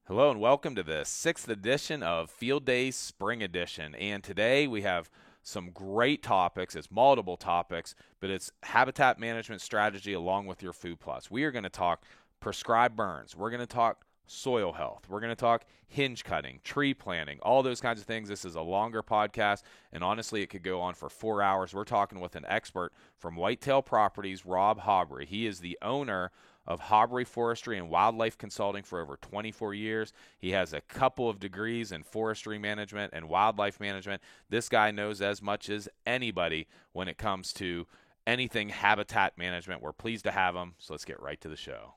Hello and welcome to the sixth edition of Field Days Spring Edition. And today we have some great topics. It's multiple topics, but it's habitat management strategy along with your food plots. We are going to talk prescribed burns. We're going to talk soil health. We're going to talk hinge cutting, tree planting, all those kinds of things. This is a longer podcast, and honestly, it could go on for 4 hours. We're talking with an expert from Whitetail Properties, Rob Hobry. He is the owner of Hobry Forestry and Wildlife Consulting for over 24 years. He has a couple of degrees in forestry management and wildlife management. This guy knows as much as anybody when it comes to anything habitat management. We're pleased to have him, so let's get right to the show.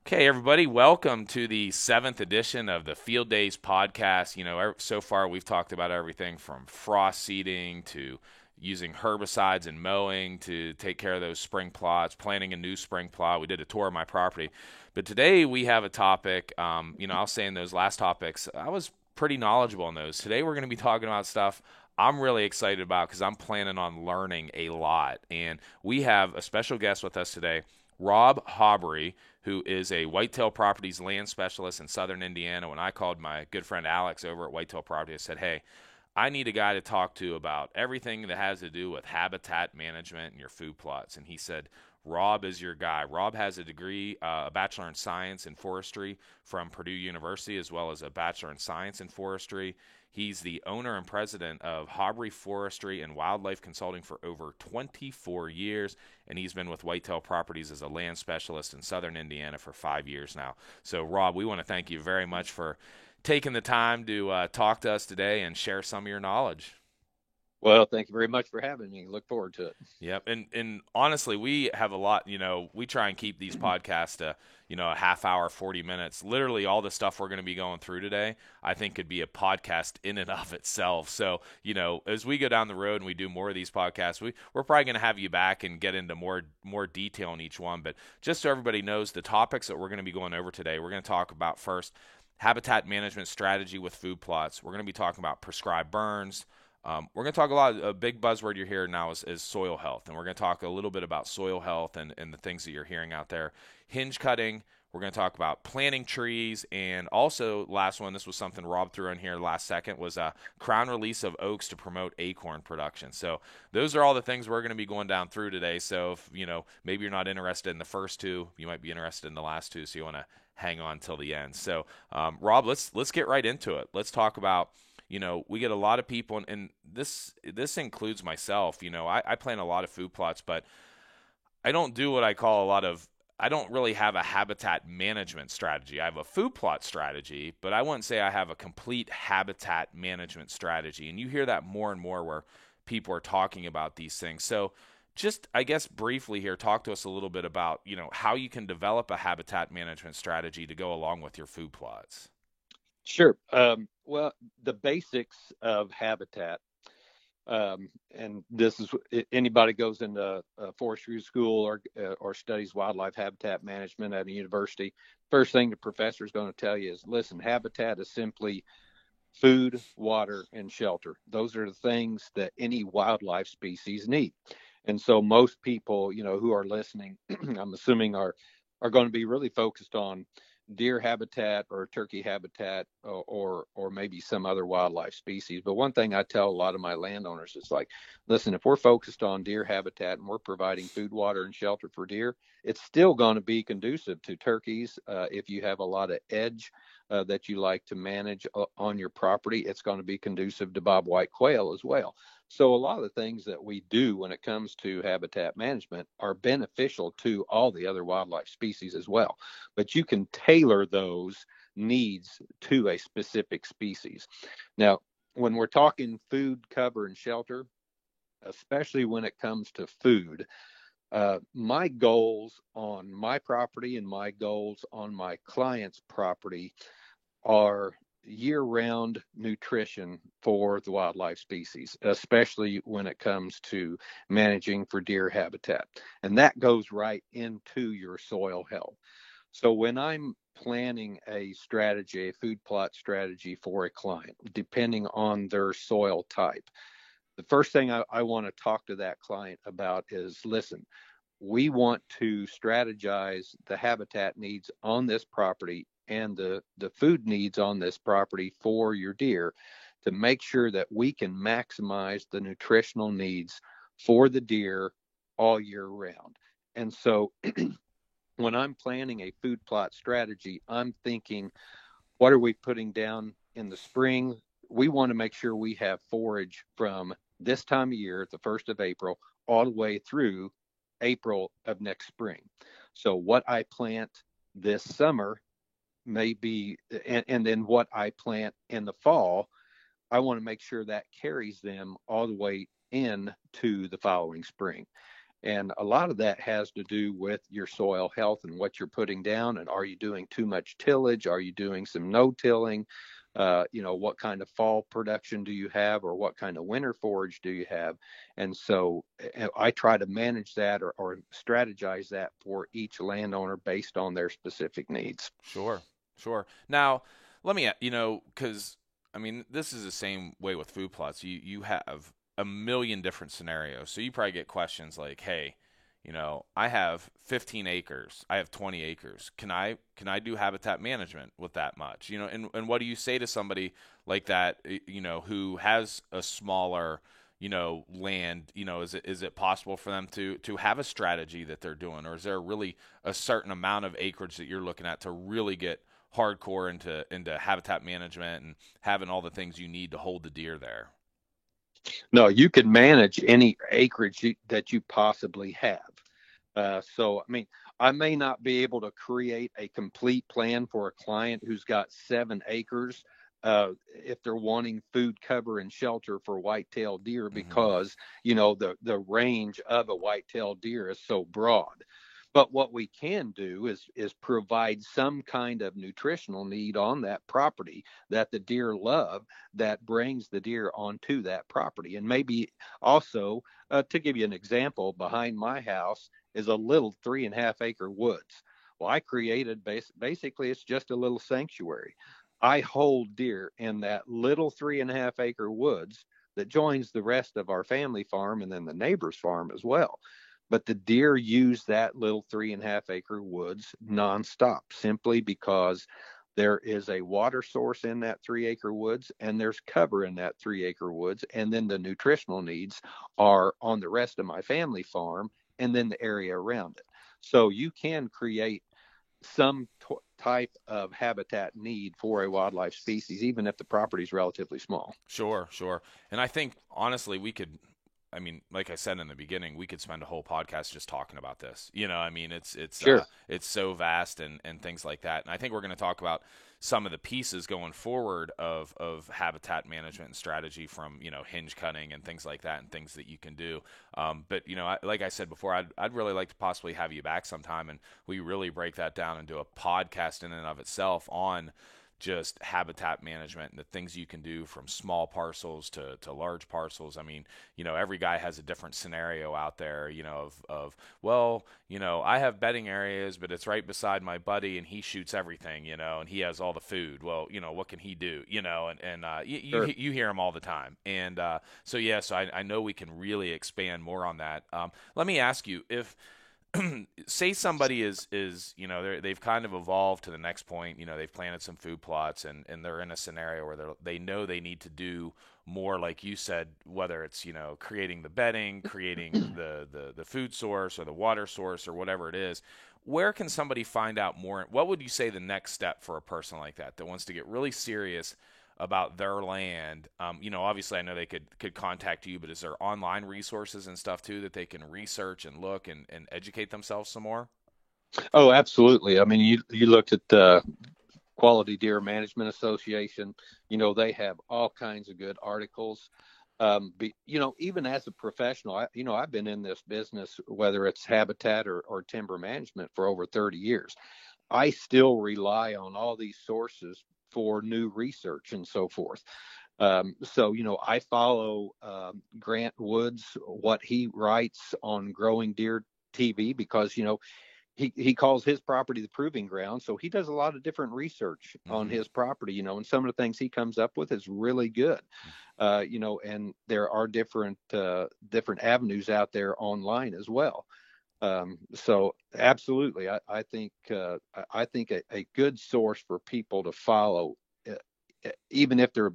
Okay, everybody, welcome to the seventh edition of the Field Days podcast. So far we've talked about everything from frost seeding to using herbicides and mowing to take care of those spring plots, planting a new spring plot. We did a tour of my property. But today we have a topic, I'll say in those last topics, I was pretty knowledgeable in those. Today we're going to be talking about stuff I'm really excited about because I'm planning on learning a lot. And we have a special guest with us today, Rob Hobry, who is a Whitetail Properties land specialist in southern Indiana. When I called my good friend Alex over at Whitetail Properties, I said, hey, I need a guy to talk to about everything that has to do with habitat management and your food plots. And he said, Rob is your guy. Rob has a degree, a Bachelor in Science in Forestry from Purdue University, as well as a Bachelor in Science in Forestry. He's the owner and president of Hobry Forestry and Wildlife Consulting for over 24 years, and he's been with Whitetail Properties as a land specialist in southern Indiana for 5 years now. So, Rob, we want to thank you very much for taking the time to talk to us today and share some of your knowledge. Well, thank you very much for having me. Look forward to it. Yep. And honestly, we have a lot, we try and keep these podcasts to, a half hour, 40 minutes. Literally all the stuff we're going to be going through today, I think could be a podcast in and of itself. So, as we go down the road and we do more of these podcasts, we're probably going to have you back and get into more detail in each one. But just so everybody knows the topics that we're going to be going over today, we're going to talk about first habitat management strategy with food plots. We're going to be talking about prescribed burns. We're going to talk a big buzzword you're hearing now is soil health. And we're going to talk a little bit about soil health and the things that you're hearing out there. Hinge cutting. We're going to talk about planting trees. And also, last one, this was something Rob threw in here last second, was a crown release of oaks to promote acorn production. So those are all the things we're going to be going down through today. So if, maybe you're not interested in the first two, you might be interested in the last two. So you want to hang on till the end. So, Rob, let's get right into it. Let's talk about we get a lot of people, and this includes myself. I plant a lot of food plots, but I don't do what I call I don't really have a habitat management strategy. I have a food plot strategy, but I wouldn't say I have a complete habitat management strategy. And you hear that more and more where people are talking about these things. So just, I guess, briefly here, talk to us a little bit about, how you can develop a habitat management strategy to go along with your food plots. Sure. Well, the basics of habitat, and this is anybody goes into forestry school or studies wildlife habitat management at a university. First thing the professor is going to tell you is, listen, habitat is simply food, water, and shelter. Those are the things that any wildlife species need. And so most people, who are listening, I'm assuming are going to be really focused on deer habitat or turkey habitat or maybe some other wildlife species. But one thing I tell a lot of my landowners is like, listen, if we're focused on deer habitat and we're providing food, water, and shelter for deer, it's still going to be conducive to turkeys. If you have a lot of edge that you like to manage on your property, it's going to be conducive to bobwhite quail as well. So a lot of the things that we do when it comes to habitat management are beneficial to all the other wildlife species as well. But you can tailor those needs to a specific species. Now, when we're talking food, cover, and shelter, especially when it comes to food, my goals on my property and my goals on my client's property are year-round nutrition for the wildlife species, especially when it comes to managing for deer habitat. And that goes right into your soil health. So when I'm planning a strategy, a food plot strategy for a client, depending on their soil type, the first thing I want to talk to that client about is, listen, we want to strategize the habitat needs on this property and the food needs on this property for your deer to make sure that we can maximize the nutritional needs for the deer all year round. And so when I'm planning a food plot strategy, I'm thinking, what are we putting down in the spring? We want to make sure we have forage from this time of year, the 1st of April, all the way through April of next spring. So what I plant this summer may be, and then what I plant in the fall, I want to make sure that carries them all the way into the following spring. And a lot of that has to do with your soil health and what you're putting down. And are you doing too much tillage? Are you doing some no tilling? What kind of fall production do you have, or what kind of winter forage do you have? And so I try to manage that or strategize that for each landowner based on their specific needs. Sure, sure. Now, let me, because I mean, this is the same way with food plots. You have a million different scenarios, so you probably get questions like, "Hey, I have 15 acres. I have 20 acres. Can I do habitat management with that much? And what do you say to somebody like that, who has a smaller, land? Is it possible for them to have a strategy that they're doing, or is there really a certain amount of acreage that you're looking at to really get hardcore into habitat management and having all the things you need to hold the deer there? No, you can manage any acreage that you possibly have. So, I mean, I may not be able to create a complete plan for a client who's got 7 acres if they're wanting food cover and shelter for white-tailed deer, Mm-hmm. because the range of a white-tailed deer is so broad. But what we can do is provide some kind of nutritional need on that property that the deer love, that brings the deer onto that property. And maybe also, to give you an example, behind my house is a little 3.5 acre woods. Well, I created basically it's just a little sanctuary. I hold deer in that little 3.5 acre woods that joins the rest of our family farm and then the neighbor's farm as well. But the deer use that little 3.5 acre woods nonstop, simply because there is a water source in that 3 acre woods and there's cover in that 3 acre woods. And then the nutritional needs are on the rest of my family farm and then the area around it. So you can create some type of habitat need for a wildlife species, even if the property is relatively small. Sure, sure. And I think honestly, I mean, like I said in the beginning, we could spend a whole podcast just talking about this. I mean, Sure. it's so vast and things like that. And I think we're going to talk about some of the pieces going forward of habitat management and strategy, from hinge cutting and things like that, and things that you can do. But like I said before, I'd really like to possibly have you back sometime, and we really break that down and do a podcast in and of itself on just habitat management and the things you can do from small parcels to large parcels. I mean, every guy has a different scenario out there, well, I have bedding areas, but it's right beside my buddy and he shoots everything, and he has all the food. Well, what can he do? Sure. You hear them all the time. And so, yeah, so I know we can really expand more on that. Let me ask you, if say somebody is they've kind of evolved to the next point. They've planted some food plots, and they're in a scenario where they know they need to do more, like you said, whether it's creating the bedding, creating the food source or the water source or whatever it is. Where can somebody find out more? What would you say the next step for a person like that wants to get really serious about their land? Obviously I know they could contact you, but is there online resources and stuff too that they can research and look and educate themselves some more? Oh, absolutely. I mean, you looked at the Quality Deer Management Association. They have all kinds of good articles. Even as a professional, I've been in this business, whether it's habitat or timber management, for over 30 years. I still rely on all these sources for new research and so forth. So, I follow Grant Woods, what he writes on Growing Deer TV, because, he calls his property the proving ground. So he does a lot of different research on his property, and some of the things he comes up with is really good. And there are different avenues out there online as well. So absolutely, I think a good source for people to follow, even if they're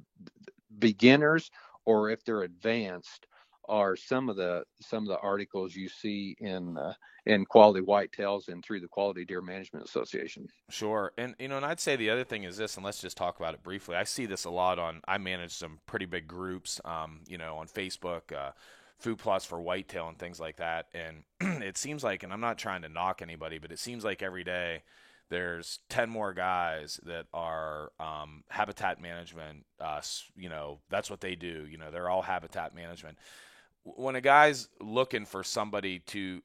beginners or if they're advanced, are some of the articles you see in Quality Whitetails and through the Quality Deer Management Association. Sure. And I'd say the other thing is this, and let's just talk about it briefly. I see this a lot I manage some pretty big groups, on Facebook, Food Plots for Whitetail and things like that. And it seems like, and I'm not trying to knock anybody, but it seems like every day there's 10 more guys that are habitat management. That's what they do. They're all habitat management. When a guy's looking for somebody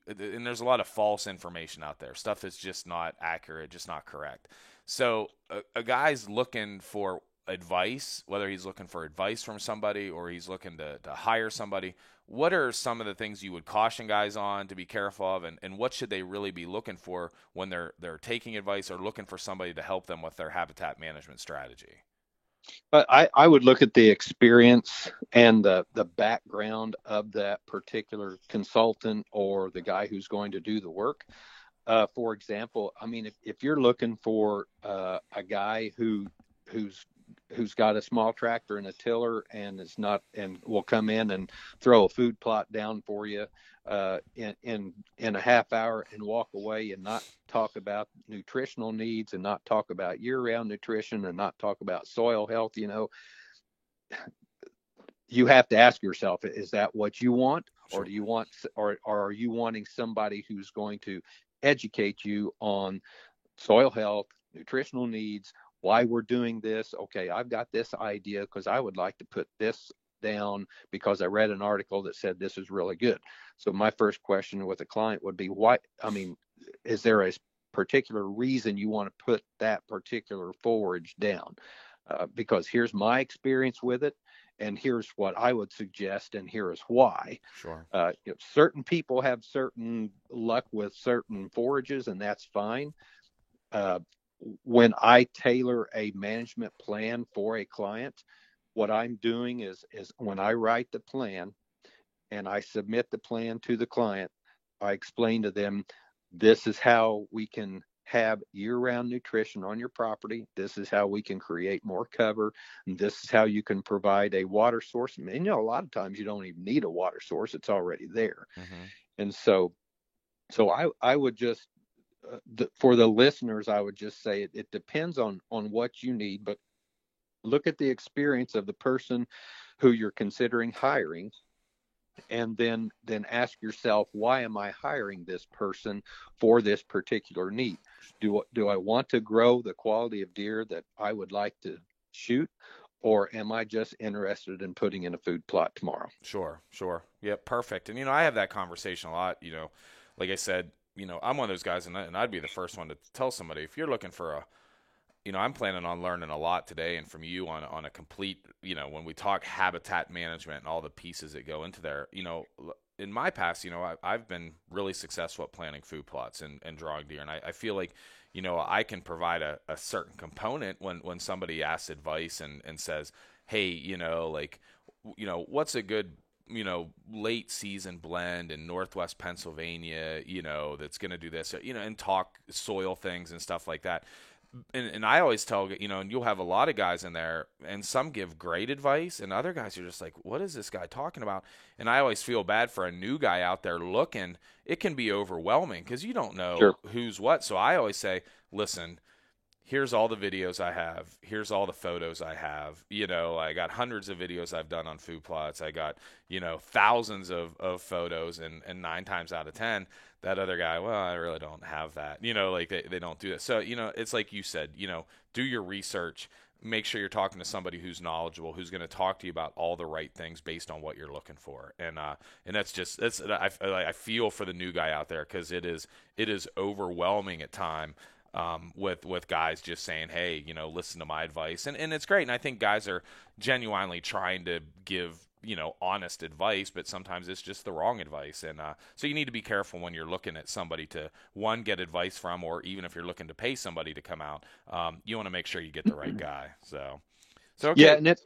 and there's a lot of false information out there, stuff that's just not accurate, just not correct. So a guy's looking for advice, whether he's looking for advice from somebody or he's looking to hire somebody. What are some of the things you would caution guys on to be careful of, and what should they really be looking for when they're taking advice or looking for somebody to help them with their habitat management strategy? But I would look at the experience and the background of that particular consultant or the guy who's going to do the work. For example, I mean, if you're looking for a guy who's got a small tractor and a tiller and will come in and throw a food plot down for you in a half hour and walk away and not talk about nutritional needs and not talk about year-round nutrition and not talk about soil health, you have to ask yourself, is that what you want? Sure. Or do you want, or are you wanting somebody who's going to educate you on soil health, nutritional needs, why we're doing this? Okay, I've got this idea because I would like to put this down because I read an article that said this is really good. So my first question with a client would be, why? I mean, is there a particular reason you want to put that particular forage down? Because here's my experience with it, and here's what I would suggest, and here's why. Sure. Certain people have certain luck with certain forages, and that's fine. When I tailor a management plan for a client, what I'm doing is when I write the plan and I submit the plan to the client, I explain to them, this is how we can have year-round nutrition on your property. This is how we can create more cover. And this is how you can provide a water source. And, a lot of times you don't even need a water source. It's already there. Mm-hmm. And so I would just, for the listeners, I would just say it depends on what you need, but look at the experience of the person who you're considering hiring, and then ask yourself, why am I hiring this person for this particular need? Do I want to grow the quality of deer that I would like to shoot, or am I just interested in putting in a food plot tomorrow? Sure. Yeah, perfect. And, I have that conversation a lot, like I said, I'm one of those guys, and I'd be the first one to tell somebody, if you're looking for I'm planning on learning a lot today and from you on a complete, when we talk habitat management and all the pieces that go into there, in my past, I've been really successful at planning food plots and drawing deer. And I feel like, I can provide a certain component when somebody asks advice and says, hey, what's a good, late season blend in Northwest Pennsylvania, that's going to do this, and talk soil things and stuff like that. And I always tell, and you'll have a lot of guys in there, and some give great advice, and other guys are just like, what is this guy talking about? And I always feel bad for a new guy out there looking. It can be overwhelming because you don't know who's what. So I always say, listen, here's all the videos I have. Here's all the photos I have. I got hundreds of videos I've done on food plots. I got, thousands of photos, and 9 times out of 10, that other guy, well, I really don't have that. They don't do that. So, it's like you said, do your research. Make sure you're talking to somebody who's knowledgeable, who's going to talk to you about all the right things based on what you're looking for. And I feel for the new guy out there, because it is overwhelming at time. With guys just saying, hey, listen to my advice. And it's great. And I think guys are genuinely trying to give honest advice, but sometimes it's just the wrong advice. And so you need to be careful when you're looking at somebody to, one, get advice from, or even if you're looking to pay somebody to come out, you want to make sure you get the right guy. So okay. Yeah, and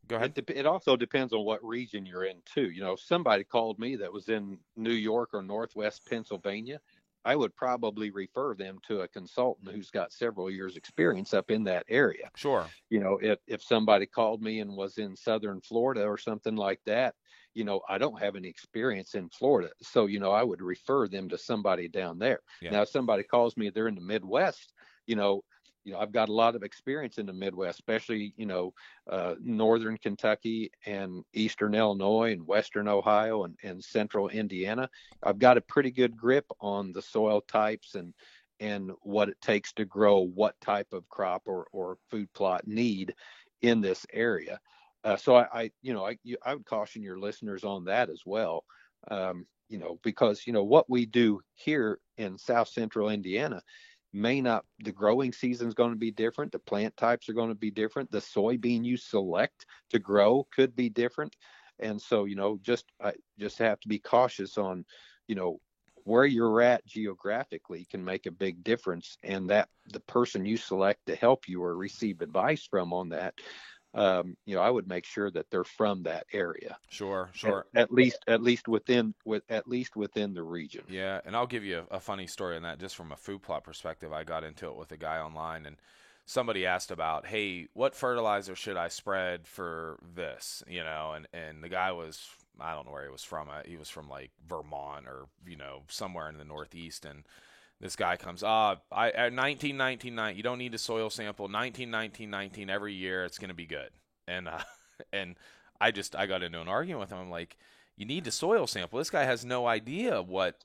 Go ahead. it also depends on what region you're in too. Somebody called me that was in New York or Northwest Pennsylvania. I would probably refer them to a consultant who's got several years experience up in that area. Sure. If somebody called me and was in Southern Florida or something like that, I don't have any experience in Florida. So, I would refer them to somebody down there. Yeah. Now, if somebody calls me, they're in the Midwest, I've got a lot of experience in the Midwest, especially, northern Kentucky and eastern Illinois and western Ohio and central Indiana. I've got a pretty good grip on the soil types and what it takes to grow what type of crop or food plot need in this area. So I would caution your listeners on that as well. Because, what we do here in South Central Indiana the growing season is going to be different. The plant types are going to be different. The soybean you select to grow could be different. And so, I just have to be cautious on, where you're at geographically can make a big difference. And that the person you select to help you or receive advice from on that, I would make sure that they're from that area. Sure. At least within the region. Yeah, and I'll give you a funny story on that. Just from a food plot perspective, I got into it with a guy online, and somebody asked about, hey, what fertilizer should I spread for this? And the guy was, I don't know where he was from. He was from like Vermont or somewhere in the Northeast, and this guy comes, 19, you don't need a soil sample, 19 every year, it's going to be good. And and I got into an argument with him. I'm like, you need a soil sample. This guy has no idea what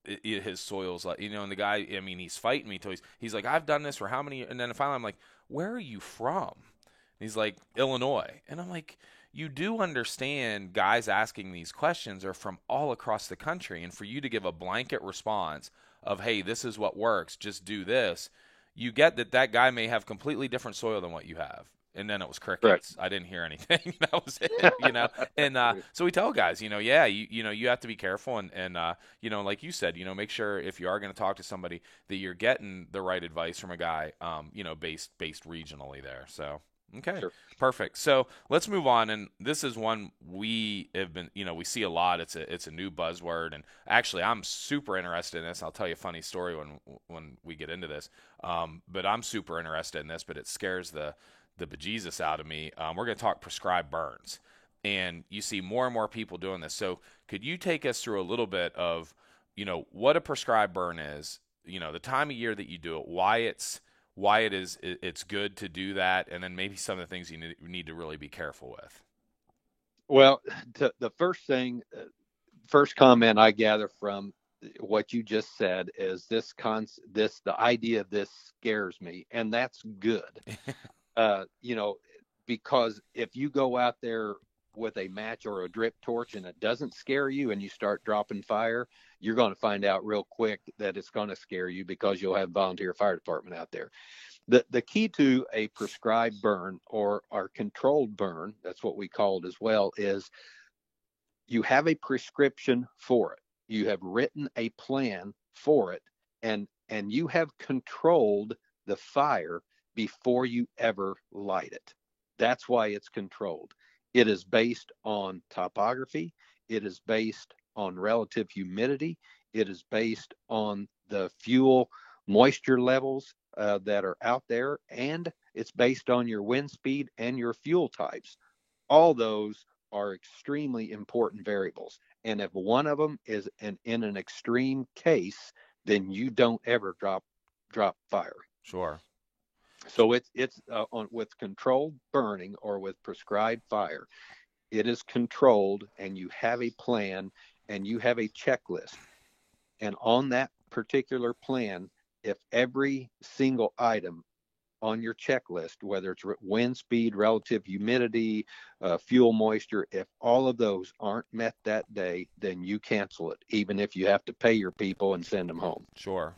his soil's like, and the guy, I mean, he's fighting me till he's like, I've done this for how many, and then finally I'm like, where are you from? And he's like, Illinois. And I'm like, you do understand guys asking these questions are from all across the country, and for you to give a blanket response of, hey, this is what works, just do this, you get that guy may have completely different soil than what you have. And then it was crickets. Right. I didn't hear anything. That was it, And so we tell guys, you have to be careful and like you said, make sure if you are going to talk to somebody that you're getting the right advice from a guy, based regionally there. So. Okay, sure. Perfect. So let's move on, and this is one we have been, we see a lot. It's a new buzzword, and actually, I'm super interested in this. I'll tell you a funny story when we get into this. But I'm super interested in this, but it scares the bejesus out of me. We're going to talk prescribed burns, and you see more and more people doing this. So could you take us through a little bit of, what a prescribed burn is, the time of year that you do it, why it's good to do that, and then maybe some of the things you need to really be careful with. Well, the first comment I gather from what you just said is the idea of this scares me, and that's good. Because if you go out there with a match or a drip torch and it doesn't scare you and you start dropping fire, you're going to find out real quick that it's going to scare you because you'll have volunteer fire department out there. The key to a prescribed burn or controlled burn, that's what we call it as well, is you have a prescription for it. You have written a plan for it, and you have controlled the fire before you ever light it. That's why it's controlled. It is based on topography. It is based on relative humidity. It is based on the fuel moisture levels that are out there, and it's based on your wind speed and your fuel types. All those are extremely important variables. And if one of them is in an extreme case, then you don't ever drop fire. Sure. So it's with controlled burning or with prescribed fire, it is controlled, and you have a plan and you have a checklist. And on that particular plan, if every single item on your checklist, whether it's wind speed, relative humidity, fuel moisture, if all of those aren't met that day, then you cancel it, even if you have to pay your people and send them home. Sure.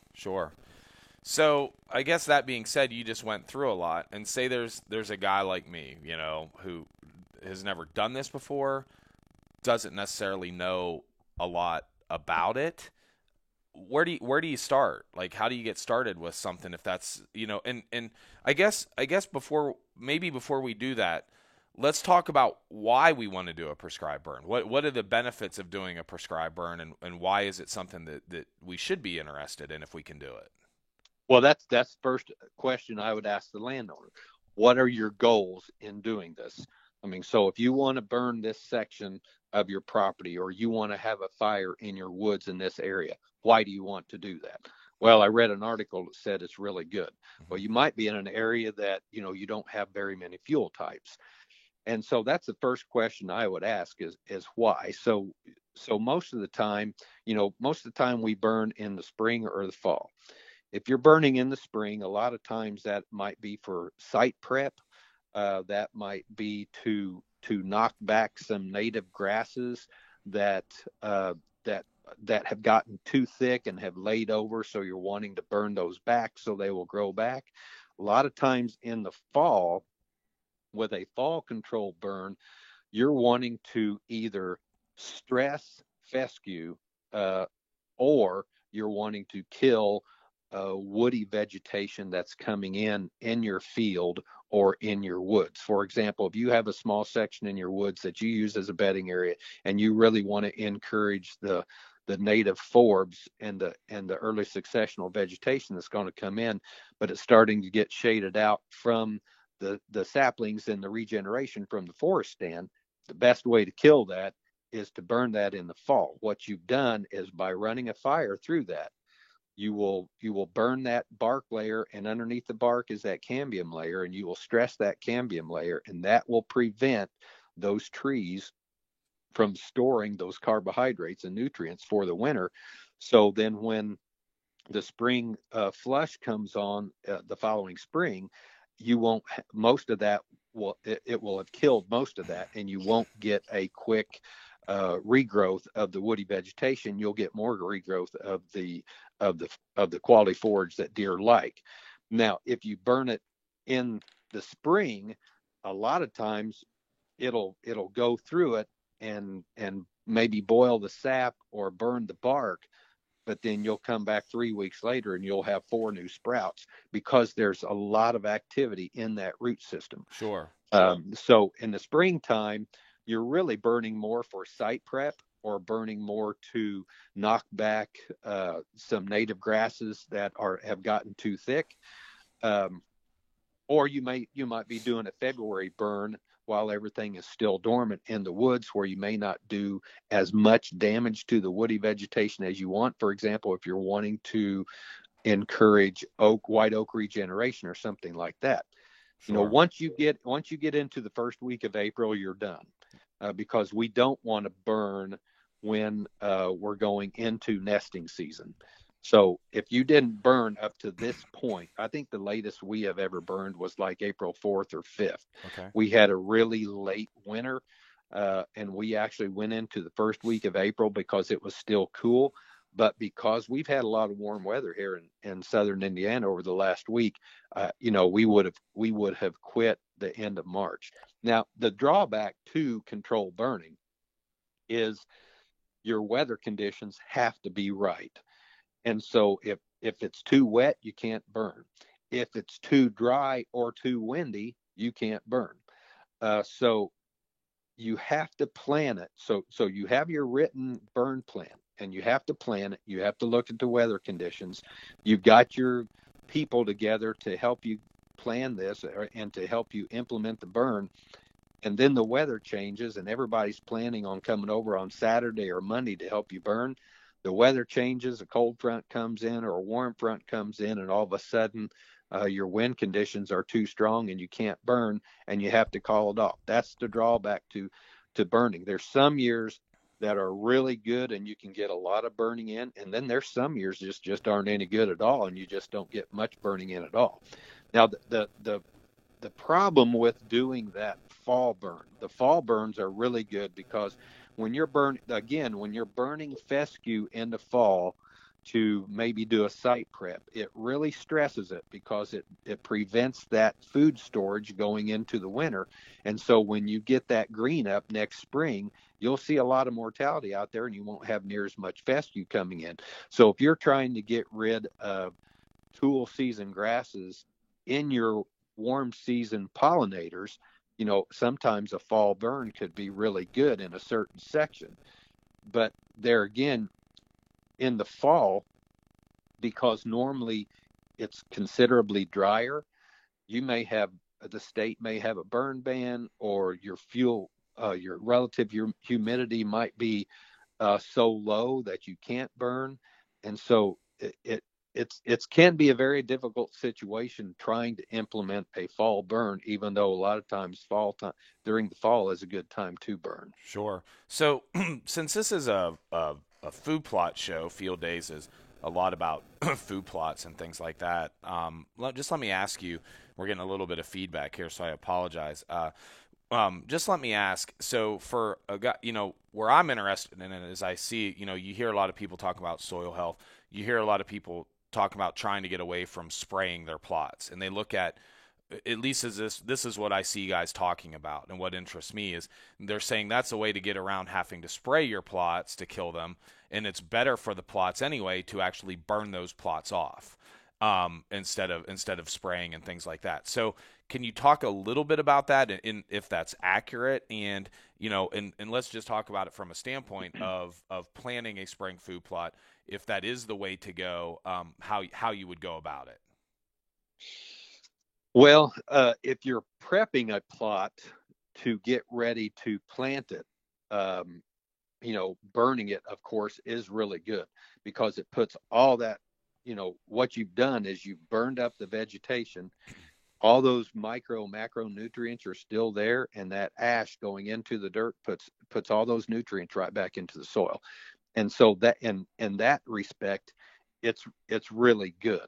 So I guess that being said, you just went through a lot, and say there's a guy like me, who has never done this before, doesn't necessarily know a lot about it, where do you start? Like, how do you get started with something if that's, and I guess before we do that, let's talk about why we want to do a prescribed burn. What are the benefits of doing a prescribed burn, and why is it something that we should be interested in if we can do it? Well, that's the first question I would ask the landowner. What are your goals in doing this? I mean, so if you want to burn this section of your property, or you want to have a fire in your woods in this area, why do you want to do that? Well, I read an article that said it's really good. Well, you might be in an area that, you don't have very many fuel types. And so that's the first question I would ask is why. So most of the time, we burn in the spring or the fall. If you're burning in the spring, a lot of times that might be for site prep. That might be to knock back some native grasses that that have gotten too thick and have laid over. So you're wanting to burn those back so they will grow back. A lot of times in the fall, with a fall control burn, you're wanting to either stress fescue, or you're wanting to kill woody vegetation that's coming in your field or in your woods. For example, if you have a small section in your woods that you use as a bedding area, and you really want to encourage the native forbs and the early successional vegetation that's going to come in, but it's starting to get shaded out from the saplings and the regeneration from the forest stand, the best way to kill that is to burn that in the fall. What you've done is, by running a fire through that, you will burn that bark layer, and underneath the bark is that cambium layer, and you will stress that cambium layer, and that will prevent those trees from storing those carbohydrates and nutrients for the winter. So then when the spring flush comes on the following spring, you won't, most of that it will have killed most of that, and you won't get a quick regrowth of the woody vegetation. You'll get more regrowth of the quality forage that deer like. Now, if you burn it in the spring, a lot of times it'll go through it and maybe boil the sap or burn the bark, but then you'll come back 3 weeks later and you'll have 4 new sprouts, because there's a lot of activity in that root system. Sure. So in the springtime, you're really burning more for site prep, or burning more to knock back some native grasses that have gotten too thick. Or you might be doing a February burn while everything is still dormant in the woods, where you may not do as much damage to the woody vegetation as you want. For example, if you're wanting to encourage white oak regeneration or something like that. Sure. Once you get into the first week of April, you're done, because we don't want to burn when we're going into nesting season. So if you didn't burn up to this point, I think the latest we have ever burned was like April 4th or 5th. Okay. We had a really late winter, and we actually went into the first week of April because it was still cool. But because we've had a lot of warm weather here in southern Indiana over the last week, we would have quit the end of March. Now, the drawback to control burning is your weather conditions have to be right. And so if it's too wet, you can't burn. If it's too dry or too windy, you can't burn. So you have to plan it. So you have your written burn plan, and you have to plan it. You have to look at the weather conditions. You've got your people together to help you plan this and to help you implement the burn. And then the weather changes, and everybody's planning on coming over on Saturday or Monday to help you burn. The weather changes, a cold front comes in or a warm front comes in, and all of a sudden your wind conditions are too strong and you can't burn, and you have to call it off. That's the drawback to burning. There's some years that are really good and you can get a lot of burning in, and then there's some years just aren't any good at all, and you just don't get much burning in at all. Now, the problem with doing that fall burn, the fall burns are really good, because when you're burning fescue in the fall, to maybe do a site prep. It really stresses it because it prevents that food storage going into the winter. And so when you get that green up next spring, you'll see a lot of mortality out there and you won't have near as much fescue coming in. So if you're trying to get rid of cool season grasses in your warm season pollinators, sometimes a fall burn could be really good in a certain section. But there again, in the fall, because normally it's considerably drier, the state may have a burn ban, or your relative humidity might be so low that you can't burn. And so it can be a very difficult situation trying to implement a fall burn, even though a lot of times during the fall is a good time to burn. Sure. So, since this is a food plot show, Field Days is a lot about food plots and things like that. Just let me ask you, we're getting a little bit of feedback here, so I apologize. Just let me ask, so for a guy, where I'm interested in it is I see, you hear a lot of people talk about soil health. You hear a lot of people talk about trying to get away from spraying their plots, and they look at least as this is what I see guys talking about, and what interests me is they're saying that's a way to get around having to spray your plots to kill them, and it's better for the plots anyway to actually burn those plots off, instead of spraying and things like that. So can you talk a little bit about that, and if that's accurate, and and let's just talk about it from a standpoint of planning a spring food plot, if that is the way to go, how you would go about it. Well, if you're prepping a plot to get ready to plant it, burning it, of course, is really good, because it puts all that, what you've done is you've burned up the vegetation. All those macro nutrients are still there, and that ash going into the dirt puts all those nutrients right back into the soil. And so that in that respect, it's really good.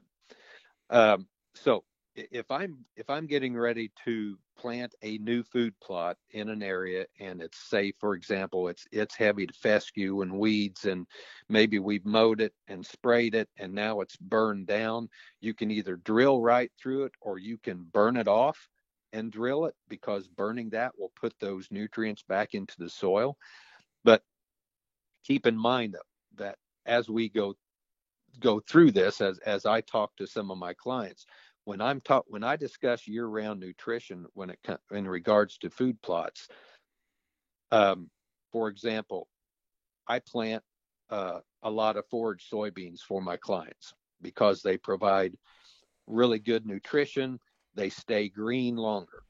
So if I'm getting ready to plant a new food plot in an area, and it's, say, for example, it's heavy to fescue and weeds, and maybe we've mowed it and sprayed it and now it's burned down, you can either drill right through it or you can burn it off and drill it, because burning that will put those nutrients back into the soil. But keep in mind that as we go through this, as I talk to some of my clients, when I discuss year-round nutrition in regards to food plots, for example, I plant a lot of forage soybeans for my clients because they provide really good nutrition. They stay green longer.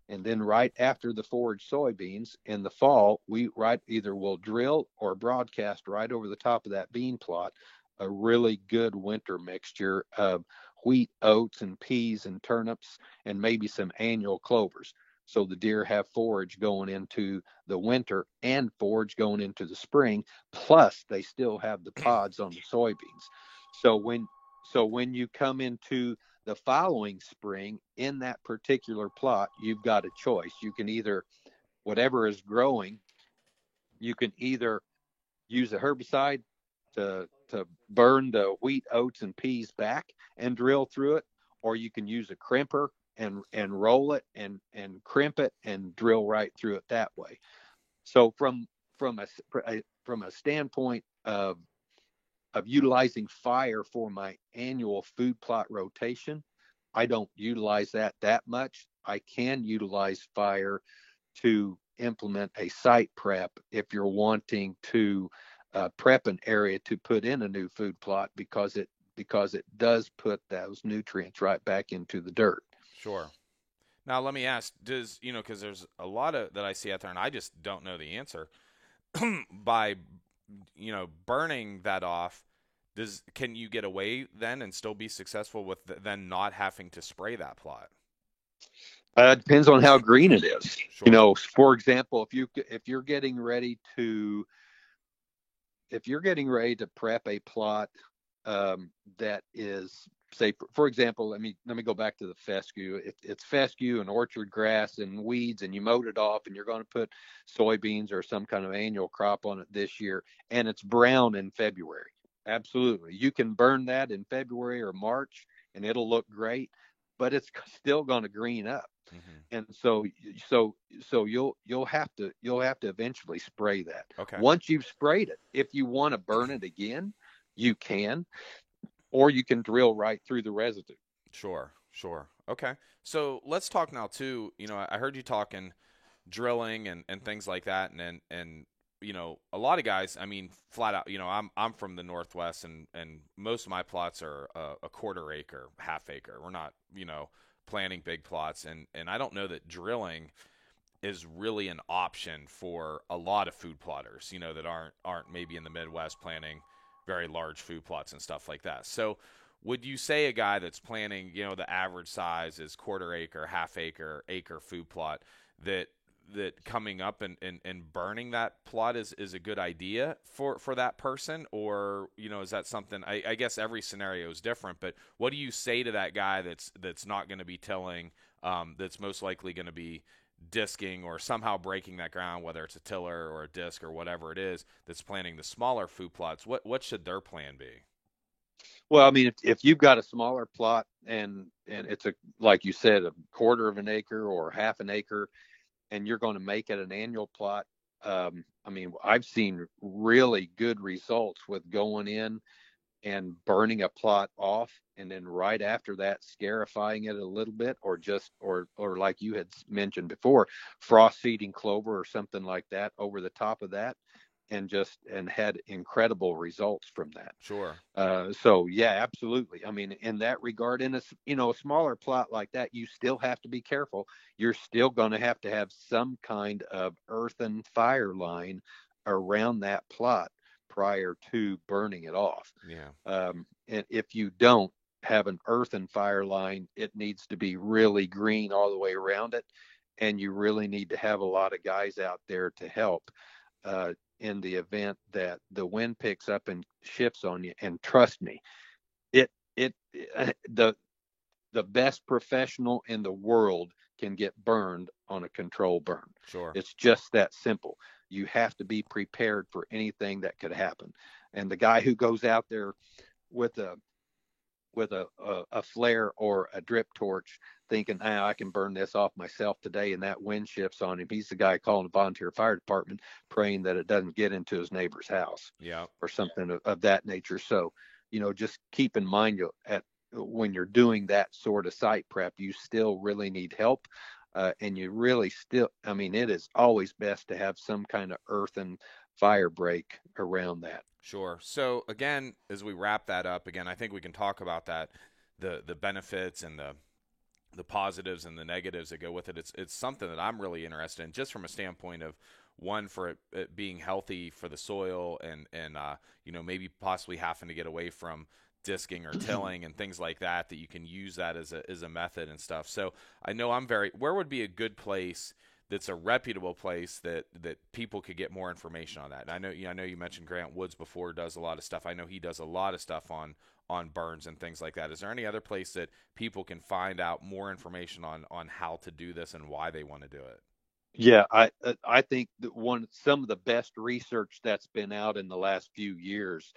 And then right after the forage soybeans in the fall, either will drill or broadcast right over the top of that bean plot a really good winter mixture of wheat, oats, and peas and turnips, and maybe some annual clovers. So the deer have forage going into the winter and forage going into the spring, plus they still have the pods on the soybeans. So when you come into the following spring in that particular plot, you've got a choice. You can either, whatever is growing, you can either use a herbicide to burn the wheat, oats, and peas back and drill through it, or you can use a crimper and roll it and crimp it and drill right through it that way. So from a standpoint of utilizing fire for my annual food plot rotation, I don't utilize that much. I can utilize fire to implement a site prep if you're wanting to prep an area to put in a new food plot, because it does put those nutrients right back into the dirt. Sure. Now let me ask, because there's a lot of that I see out there and I just don't know the answer. By burning that off, can you get away then and still be successful with then not having to spray that plot? Depends on how green it is. Sure. For example, if you're getting ready to prep a plot that is, say, for example, let me go back to the fescue. It's fescue and orchard grass and weeds, and you mowed it off, and you're going to put soybeans or some kind of annual crop on it this year, and it's brown in February. Absolutely. You can burn that in February or March and it'll look great, but it's still going to green up. Hmm. And so you'll have to eventually spray that. Okay. Once you've sprayed it, if you want to burn it again, you can, or you can drill right through the residue. Sure. Sure. Okay. So let's talk now too. I heard you talking drilling and things like that, and a lot of guys, I mean, flat out, I'm from the Northwest, and most of my plots are a quarter acre, half acre. We're not planting big plots, and I don't know that drilling is really an option for a lot of food plotters, that aren't maybe in the Midwest planting very large food plots and stuff like that. So would you say a guy that's planting, the average size is quarter acre, half acre, acre food plot, that coming up and burning that plot is a good idea for that person? Or is that something, I guess every scenario is different, but what do you say to that guy that's not going to be tilling, that's most likely going to be disking or somehow breaking that ground, whether it's a tiller or a disc or whatever it is, that's planting the smaller food plots? What should their plan be? Well, I mean, if you've got a smaller plot and it's like you said, a quarter of an acre or half an acre, and you're going to make it an annual plot, I mean, I've seen really good results with going in and burning a plot off, and then right after that scarifying it a little bit, or just or like you had mentioned before, frost seeding clover or something like that over the top of that, and had incredible results from that. Sure. So yeah, absolutely. I mean, in that regard, in a smaller plot like that, you still have to be careful. You're still going to have some kind of earthen fire line around that plot prior to burning it off. Yeah. And if you don't have an earthen fire line, it needs to be really green all the way around it, and you really need to have a lot of guys out there to help. In the event that the wind picks up and shifts on you. And trust me, it it the best professional in the world can get burned on a control burn. Sure. It's just that simple. You have to be prepared for anything that could happen. And the guy who goes out there with a flare or a drip torch thinking, I can burn this off myself today, and that wind shifts on him, he's the guy calling the volunteer fire department praying that it doesn't get into his neighbor's house Yeah. or something of that nature. So just keep in mind, when you're doing that sort of site prep, you still really need help. And you really still, I mean, it is always best to have some kind of earthen fire break around that. Sure. So again, as we wrap that up, again, I think we can talk about that, the benefits and the positives and the negatives that go with it. It's something that I'm really interested in, just from a standpoint of, one, for it being healthy for the soil, and maybe possibly having to get away from disking or tilling and things like that you can use that as a method and stuff. So I know where would be a good place that's a reputable place that people could get more information on that? And I know you mentioned Grant Woods before, does a lot of stuff. I know he does a lot of stuff on burns and things like that. Is there any other place that people can find out more information on how to do this and why they want to do it? Yeah, I think that some of the best research that's been out in the last few years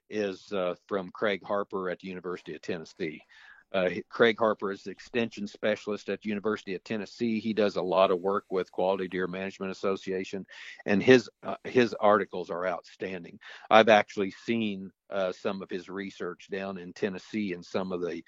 is from Craig Harper at the University of Tennessee. Craig Harper is the extension specialist at the University of Tennessee. He does a lot of work with Quality Deer Management Association, and his articles are outstanding. I've actually seen some of his research down in Tennessee and some of the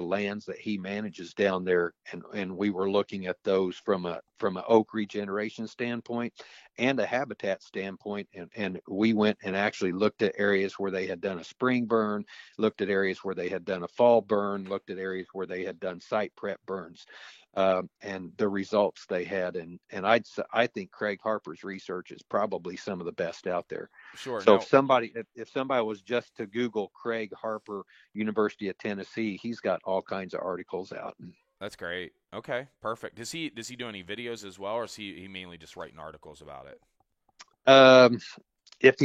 lands that he manages down there, and we were looking at those from an oak regeneration standpoint and a habitat standpoint, and we went and actually looked at areas where they had done a spring burn, looked at areas where they had done a fall burn, looked at areas where they had done site prep burns, and the results they had, and I think Craig Harper's research is probably some of the best out there. Sure. So No. if somebody was just to Google Craig Harper, University of Tennessee, he's got all kinds of articles out. That's great. Okay, perfect. Does he do any videos as well, or is he mainly just writing articles about it? If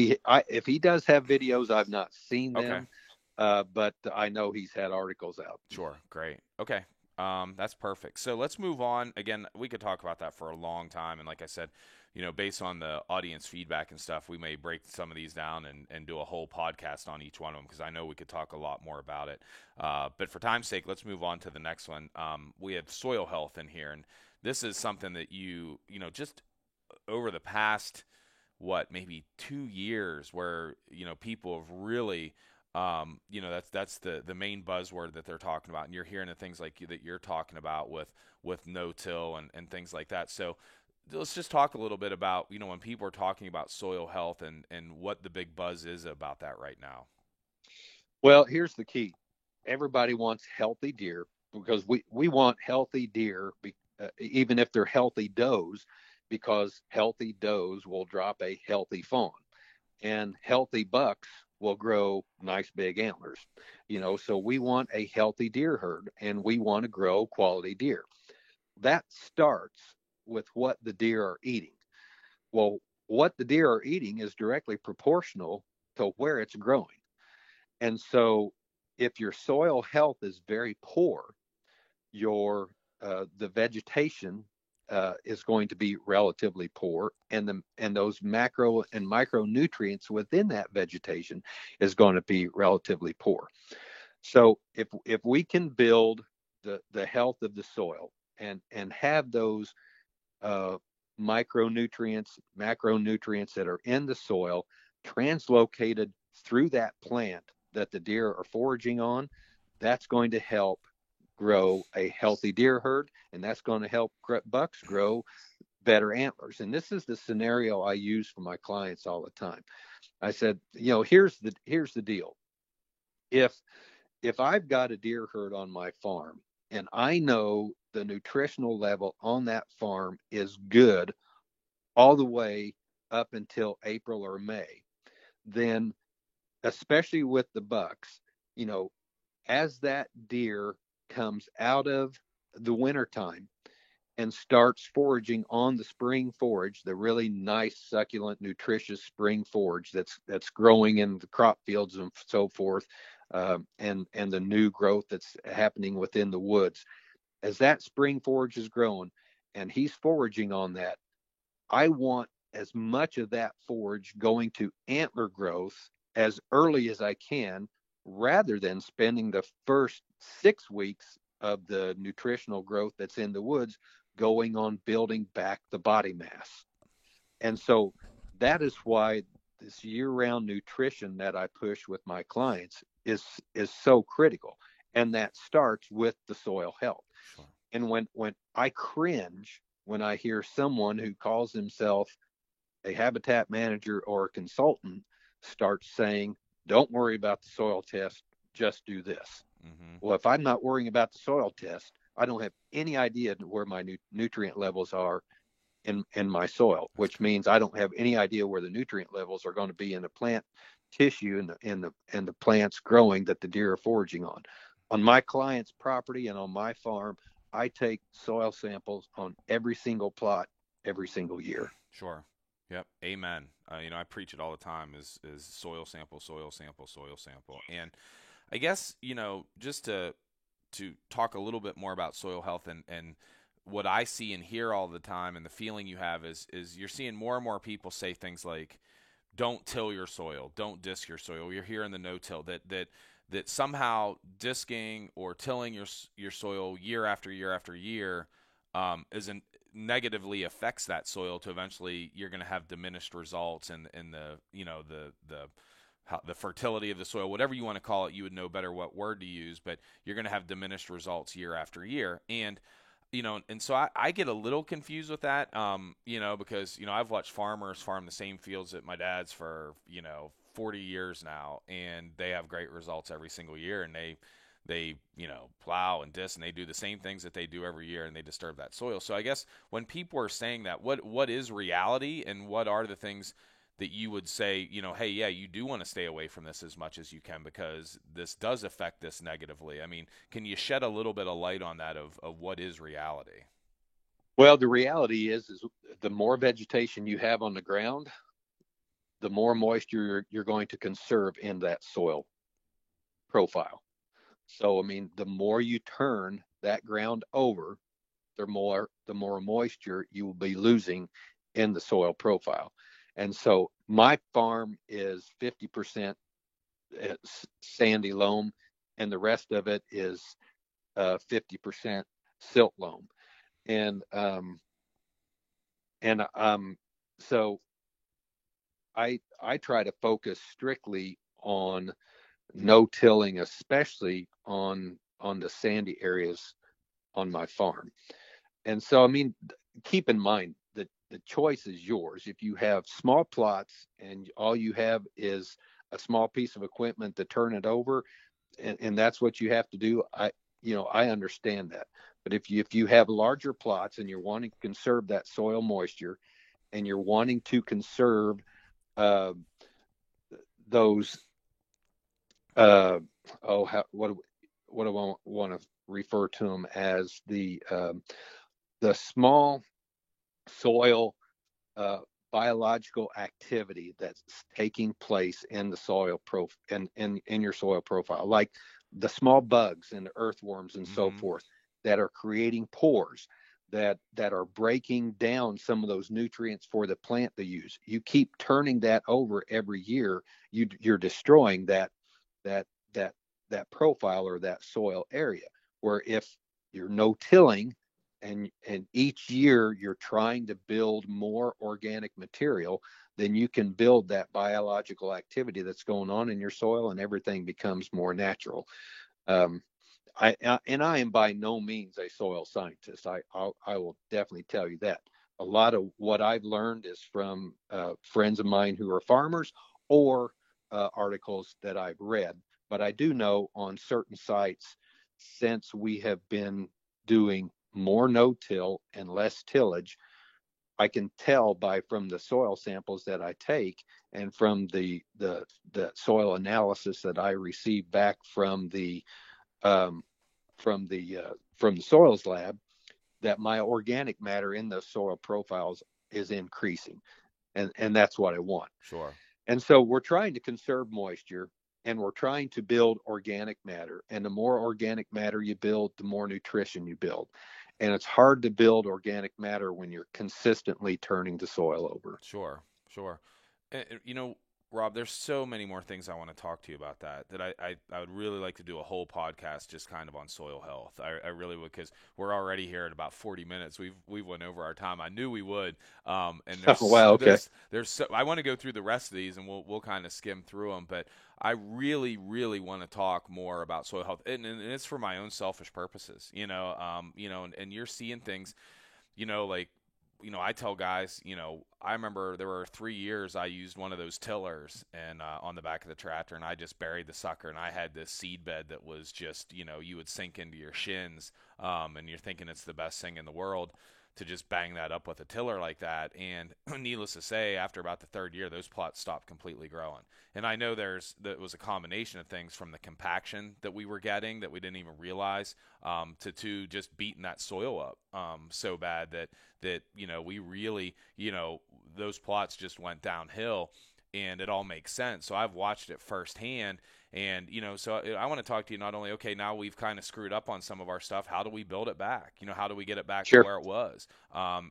he does have videos, I've not seen Okay. them, but I know he's had articles out. Sure. Great. Okay. That's perfect. So let's move on. Again, we could talk about that for a long time. And like I said, based on the audience feedback and stuff, we may break some of these down and do a whole podcast on each one of them because I know we could talk a lot more about it. But for time's sake, let's move on to the next one. We have soil health in here. And this is something that just over the past, maybe 2 years where, people have really that's the main buzzword that they're talking about, and you're hearing the things like that you're talking about with no-till and things like that. So let's just talk a little bit about when people are talking about soil health and what the big buzz is about that right now. Well, here's the key: everybody wants healthy deer because we want healthy deer, even if they're healthy does, because healthy does will drop a healthy fawn, and healthy bucks will grow nice big antlers. So we want a healthy deer herd and we want to grow quality deer. That starts with what the deer are eating. Well, what the deer are eating is directly proportional to where it's growing. And so if your soil health is very poor, your the vegetation is going to be relatively poor, and those macro and micronutrients within that vegetation is going to be relatively poor. So if we can build the health of the soil and have those micronutrients, macronutrients that are in the soil translocated through that plant that the deer are foraging on, that's going to help grow a healthy deer herd, and that's going to help bucks grow better antlers. And this is the scenario I use for my clients all the time. I said, here's the deal. If I've got a deer herd on my farm and I know the nutritional level on that farm is good all the way up until April or May, then especially with the bucks, as that deer comes out of the wintertime and starts foraging on the spring forage, the really nice, succulent, nutritious spring forage that's growing in the crop fields and so forth, and the new growth that's happening within the woods. As that spring forage is growing and he's foraging on that, I want as much of that forage going to antler growth as early as I can, rather than spending the first 6 weeks of the nutritional growth that's in the woods going on building back the body mass. And so that is why this year-round nutrition that I push with my clients is so critical. And that starts with the soil health. Sure. And when I cringe when I hear someone who calls himself a habitat manager or a consultant start saying, don't worry about the soil test, just do this. Mm-hmm. Well, if I'm not worrying about the soil test, I don't have any idea where my nutrient levels are in my soil, which means I don't have any idea where the nutrient levels are going to be in the plant tissue and the plants growing that the deer are foraging on. On my client's property and on my farm, I take soil samples on every single plot every single year. Sure. Yep. Amen. I preach it all the time is soil sample, soil sample, soil sample. And I guess, just to talk a little bit more about soil health and what I see and hear all the time and the feeling you have is you're seeing more and more people say things like, don't till your soil, don't disc your soil. You're hearing the no-till, that somehow disking or tilling your soil year after year after year negatively affects that soil to eventually you're going to have diminished results and the fertility of the soil, whatever you want to call it. You would know better what word to use, but you're going to have diminished results year after year. And so I get a little confused with that, because, I've watched farmers farm the same fields that my dad's for, 40 years now, and they have great results every single year, and they plow and disc, and they do the same things that they do every year, and they disturb that soil. So I guess when people are saying that, what is reality, and what are the things that you would say, hey, yeah, you do want to stay away from this as much as you can because this does affect this negatively? I mean, can you shed a little bit of light on that of what is reality? Well, the reality is the more vegetation you have on the ground, the more moisture you're going to conserve in that soil profile. So, I mean, the more you turn that ground over, the more moisture you will be losing in the soil profile. And so my farm is 50% sandy loam, and the rest of it is 50% silt loam. And so I try to focus strictly on no tilling, especially on the sandy areas on my farm. And so, I mean, keep in mind that the choice is yours. If you have small plots and all you have is a small piece of equipment to turn it over, and that's what you have to do, I understand that. But if you have larger plots and you're wanting to conserve that soil moisture, and you're wanting to conserve uh, those what do I want to refer to them as, the small soil biological activity that's taking place in the soil in your soil profile, like the small bugs and the earthworms and so forth that are creating pores that are breaking down some of those nutrients for the plant to use. You keep turning that over every year, you're destroying that profile or that soil area. Where if you're no tilling, and each year you're trying to build more organic material, then you can build that biological activity that's going on in your soil, and everything becomes more natural. I am by no means a soil scientist. I will definitely tell you that. A lot of what I've learned is from friends of mine who are farmers, or articles that I've read. But I do know on certain sites, since we have been doing more no-till and less tillage, I can tell from the soil samples that I take, and from the soil analysis that I receive back from the soils lab, that my organic matter in the soil profiles is increasing, and that's what I want. Sure. And so we're trying to conserve moisture, and we're trying to build organic matter. And the more organic matter you build, the more nutrition you build. And it's hard to build organic matter when you're consistently turning the soil over. Sure. Sure. And, Rob, there's so many more things I want to talk to you about that I would really like to do a whole podcast just kind of on soil health. I really would, because we're already here at about 40 minutes. We've went over our time. I knew we would. And there's, wow, okay. there's so, I want to go through the rest of these, and we'll kind of skim through them. But I really, really want to talk more about soil health, and it's for my own selfish purposes, and you're seeing things, like, I tell guys, I remember there were 3 years I used one of those tillers and on the back of the tractor, and I just buried the sucker, and I had this seed bed that was just, you would sink into your shins, and you're thinking it's the best thing in the world to just bang that up with a tiller like that. And needless to say, after about the third year, those plots stopped completely growing. And I know that was a combination of things, from the compaction that we were getting that we didn't even realize, to just beating that soil up so bad that we really, those plots just went downhill, and it all makes sense. So I've watched it firsthand. And, so I want to talk to you not only, okay, now we've kind of screwed up on some of our stuff. How do we build it back? How do we get it back Sure. to where it was?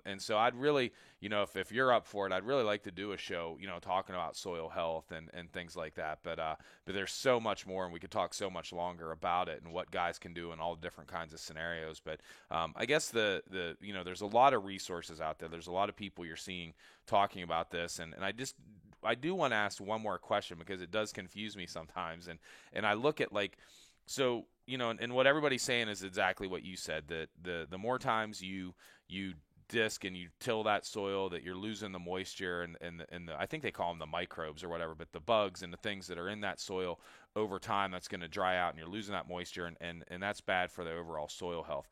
And so I'd really, if you're up for it, I'd really like to do a show, talking about soil health and things like that. But there's so much more, and we could talk so much longer about it and what guys can do in all different kinds of scenarios. But I guess there's a lot of resources out there. There's a lot of people you're seeing talking about this. And I do want to ask one more question, because it does confuse me sometimes. And I look at, like, so, and what everybody's saying is exactly what you said, that the more times you disc and you till that soil, that you're losing the moisture and the I think they call them the microbes or whatever, but the bugs and the things that are in that soil over time, that's going to dry out, and you're losing that moisture, and that's bad for the overall soil health.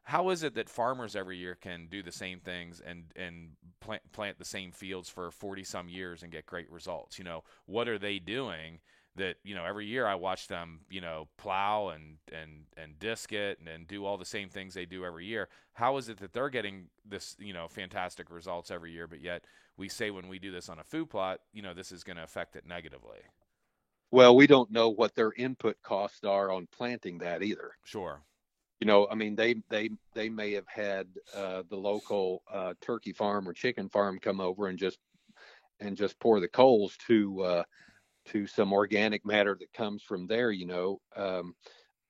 How is it that farmers every year can do the same things and plant the same fields for 40 some years and get great results? What are they doing that, every year I watch them, plow and disc it and do all the same things they do every year? How is it that they're getting this, fantastic results every year, but yet we say when we do this on a food plot, this is going to affect it negatively? Well, we don't know what their input costs are on planting that either. Sure. I mean, they may have had the local turkey farm or chicken farm come over and just pour the coals to some organic matter that comes from there.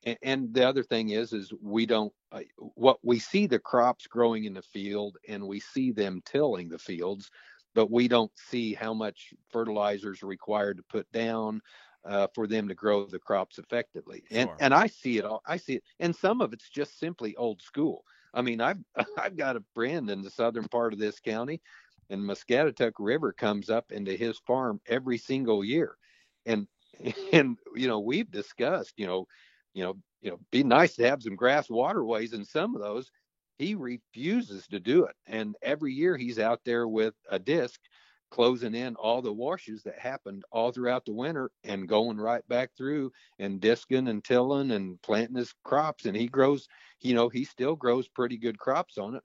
And the other thing is we don't what we see the crops growing in the field and we see them tilling the fields, but we don't see how much fertilizers are required to put down for them to grow the crops effectively. and Sure. and I see it, and some of it's just simply old school. I mean, I've I've got a friend in the southern part of this county, and Muscatatuck River comes up into his farm every single year. And and we've discussed, be nice to have some grass waterways, and some of those he refuses to do it. And every year he's out there with a disc closing in all the washes that happened all throughout the winter and going right back through and disking and tilling and planting his crops. And he still grows pretty good crops on it.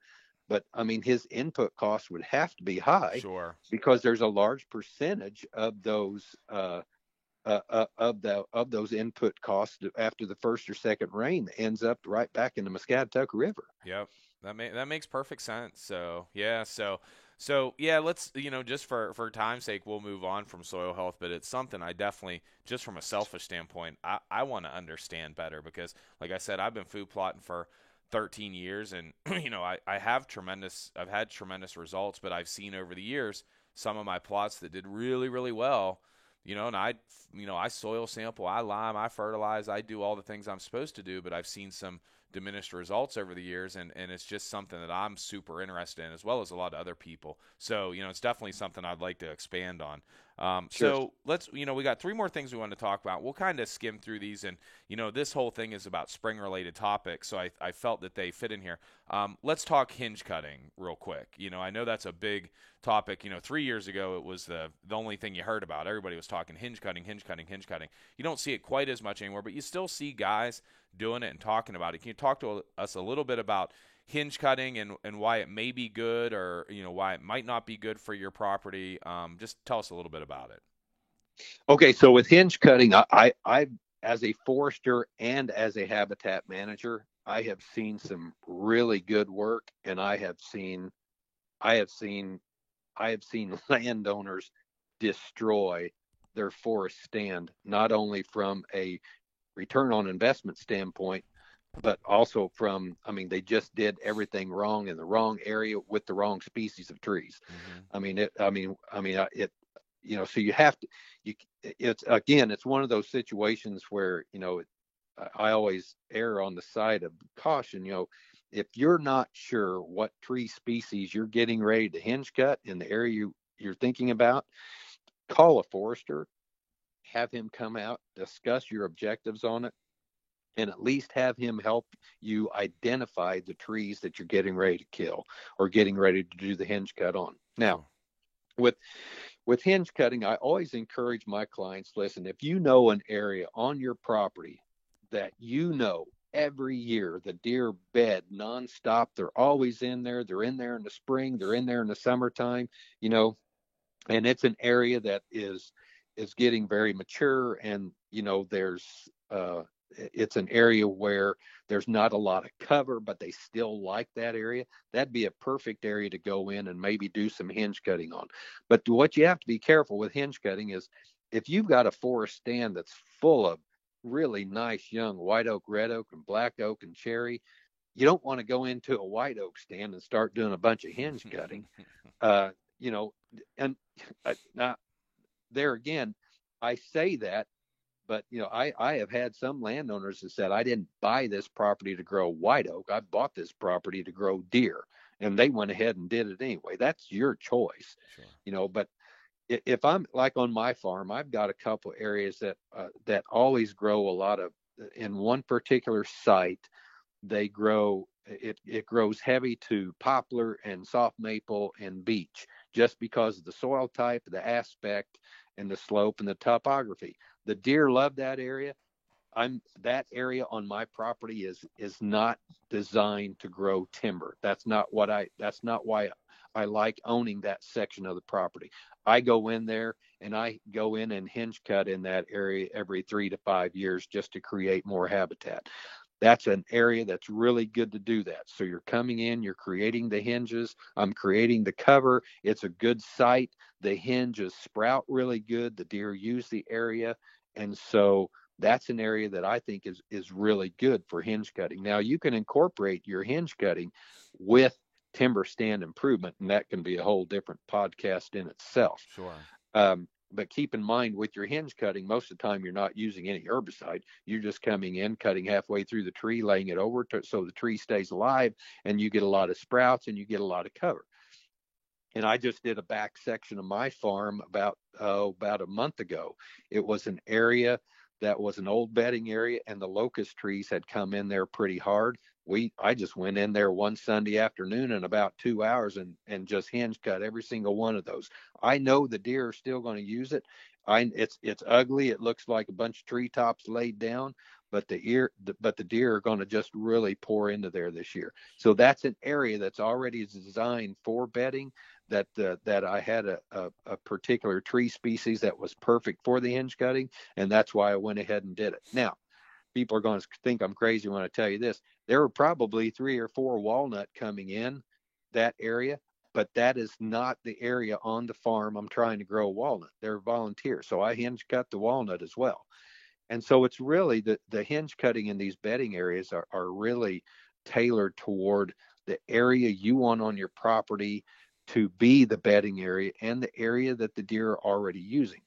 But I mean, his input costs would have to be high Sure. because there's a large percentage of those input costs after the first or second rain that ends up right back in the Muscatatuck River. Yep. That makes perfect sense. So yeah, let's, just for time's sake, we'll move on from soil health, but it's something I definitely, just from a selfish standpoint, I want to understand better because, like I said, I've been food plotting for 13 years, and I've had tremendous results, but I've seen over the years some of my plots that did really, really well. And I soil sample, I lime, I fertilize, I do all the things I'm supposed to do, but I've seen some diminished results over the years, and it's just something that I'm super interested in, as well as a lot of other people. So, it's definitely something I'd like to expand on. Sure. So let's, we got three more things we want to talk about. We'll kind of skim through these, and, this whole thing is about spring-related topics, so I felt that they fit in here. Let's talk hinge cutting real quick. I know that's a big topic. 3 years ago, it was the only thing you heard about. Everybody was talking hinge cutting, hinge cutting, hinge cutting. You don't see it quite as much anymore, but you still see guys doing it and talking about it. Can you talk to us a little bit about hinge cutting and why it may be good, or why it might not be good for your property? Just tell us a little bit about it. Okay, so with hinge cutting, I as a forester and as a habitat manager, I have seen some really good work, and I have seen I have seen landowners destroy their forest stand, not only from a return on investment standpoint, but also I mean, they just did everything wrong in the wrong area with the wrong species of trees. Mm-hmm. I mean, so you have to, it's again, it's one of those situations where, I always err on the side of caution. If you're not sure what tree species you're getting ready to hinge cut in the area you're thinking about, call a forester, have him come out, discuss your objectives on it, and at least have him help you identify the trees that you're getting ready to kill or getting ready to do the hinge cut on. Now, Sure. with hinge cutting, I always encourage my clients, listen, if you know an area on your property that every year the deer bed nonstop, they're always in there. They're in there in the spring, they're in there in the summertime, and it's an area that is getting very mature, and there's it's an area where there's not a lot of cover, but they still like that area. That'd be a perfect area to go in and maybe do some hinge cutting on. But what you have to be careful with hinge cutting is if you've got a forest stand that's full of really nice young white oak, red oak, and black oak and cherry, you don't want to go into a white oak stand and start doing a bunch of hinge cutting. uh, and now there again, I say that, but I have had some landowners that said, I didn't buy this property to grow white oak. I bought this property to grow deer, and they went ahead and did it anyway. That's your choice. Sure. But if I'm like on my farm, I've got a couple areas that always grow a lot of, in one particular site, it grows heavy to poplar and soft maple and beech, just because of the soil type, the aspect, and the slope and the topography. The deer love that area. That area on my property is not designed to grow timber. That's not why I like owning that section of the property. I go in there and I go in and hinge cut in that area every 3 to 5 years just to create more habitat. that's an area that's really good to do that. So you're coming in, you're creating the hinges, I'm creating the cover. It's a good site. The hinges sprout really good. The deer use the area. And so that's an area that I think is really good for hinge cutting. Now you can incorporate your hinge cutting with timber stand improvement, and that can be a whole different podcast in itself. Sure. But keep in mind with your hinge cutting, most of the time you're not using any herbicide. You're just coming in, cutting halfway through the tree, laying it over so the tree stays alive, and you get a lot of sprouts and you get a lot of cover. And I just did a back section of my farm about a month ago. It was an area that was an old bedding area, and the locust trees had come in there pretty hard. I just went in there one Sunday afternoon in about 2 hours and just hinge cut every single one of those. I know the deer are still going to use it. It's ugly. It looks like a bunch of treetops laid down, but the deer are going to just really pour into there this year. So that's an area that's already designed for bedding. That I had a particular tree species that was perfect for the hinge cutting, and that's why I went ahead and did it. Now, people are going to think I'm crazy when I tell you this. There were probably 3 or 4 walnut coming in that area, but that is not the area on the farm I'm trying to grow walnut. They're volunteers, so I hinge cut the walnut as well. And so it's really the hinge cutting in these bedding areas are really tailored toward the area you want on your property to be the bedding area and the area that the deer are already using.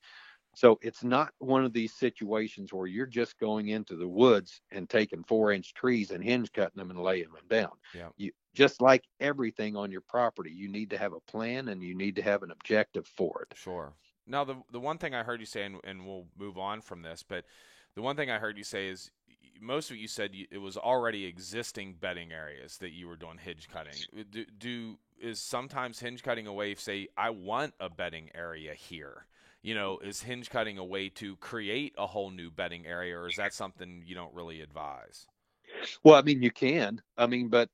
So it's not one of these situations where you're just going into the woods and taking 4-inch trees and hinge cutting them and laying them down. Yeah. You just like everything on your property, you need to have a plan and you need to have an objective for it. Sure. Now, the one thing I heard you say, and we'll move on from this, but the one thing I heard you say is most of it you said it was already existing bedding areas that you were doing hinge cutting. Is sometimes hinge cutting a way, say, I want a bedding area here? Is hinge cutting a way to create a whole new bedding area, or is that something you don't really advise? Well, I mean, you can. I mean, but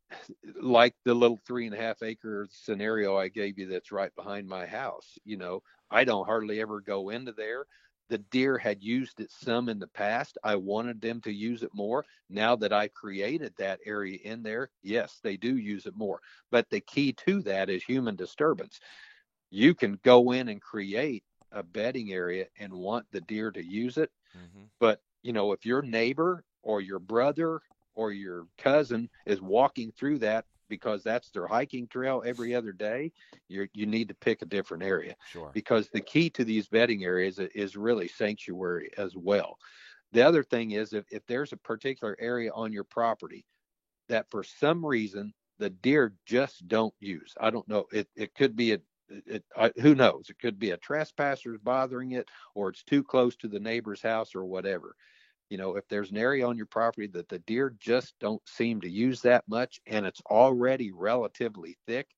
like the little 3.5 acre scenario I gave you that's right behind my house, I don't hardly ever go into there. The deer had used it some in the past. I wanted them to use it more. Now that I created that area in there, yes, they do use it more. But the key to that is human disturbance. You can go in and create a bedding area and want the deer to use it. Mm-hmm. But, if your neighbor or your brother or your cousin is walking through that because that's their hiking trail every other day, you need to pick a different area. Sure. Because the key to these bedding areas is really sanctuary as well. The other thing is if there's a particular area on your property that for some reason the deer just don't use, I don't know, it could be who knows? It could be a trespasser's bothering it, or it's too close to the neighbor's house, or whatever. If there's an area on your property that the deer just don't seem to use that much and it's already relatively thick,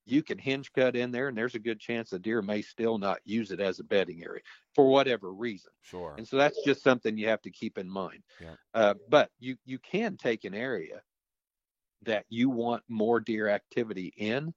you can hinge cut in there and there's a good chance the deer may still not use it as a bedding area for whatever reason. Sure. And so that's just something you have to keep in mind. Yeah. But you can take an area that you want more deer activity in,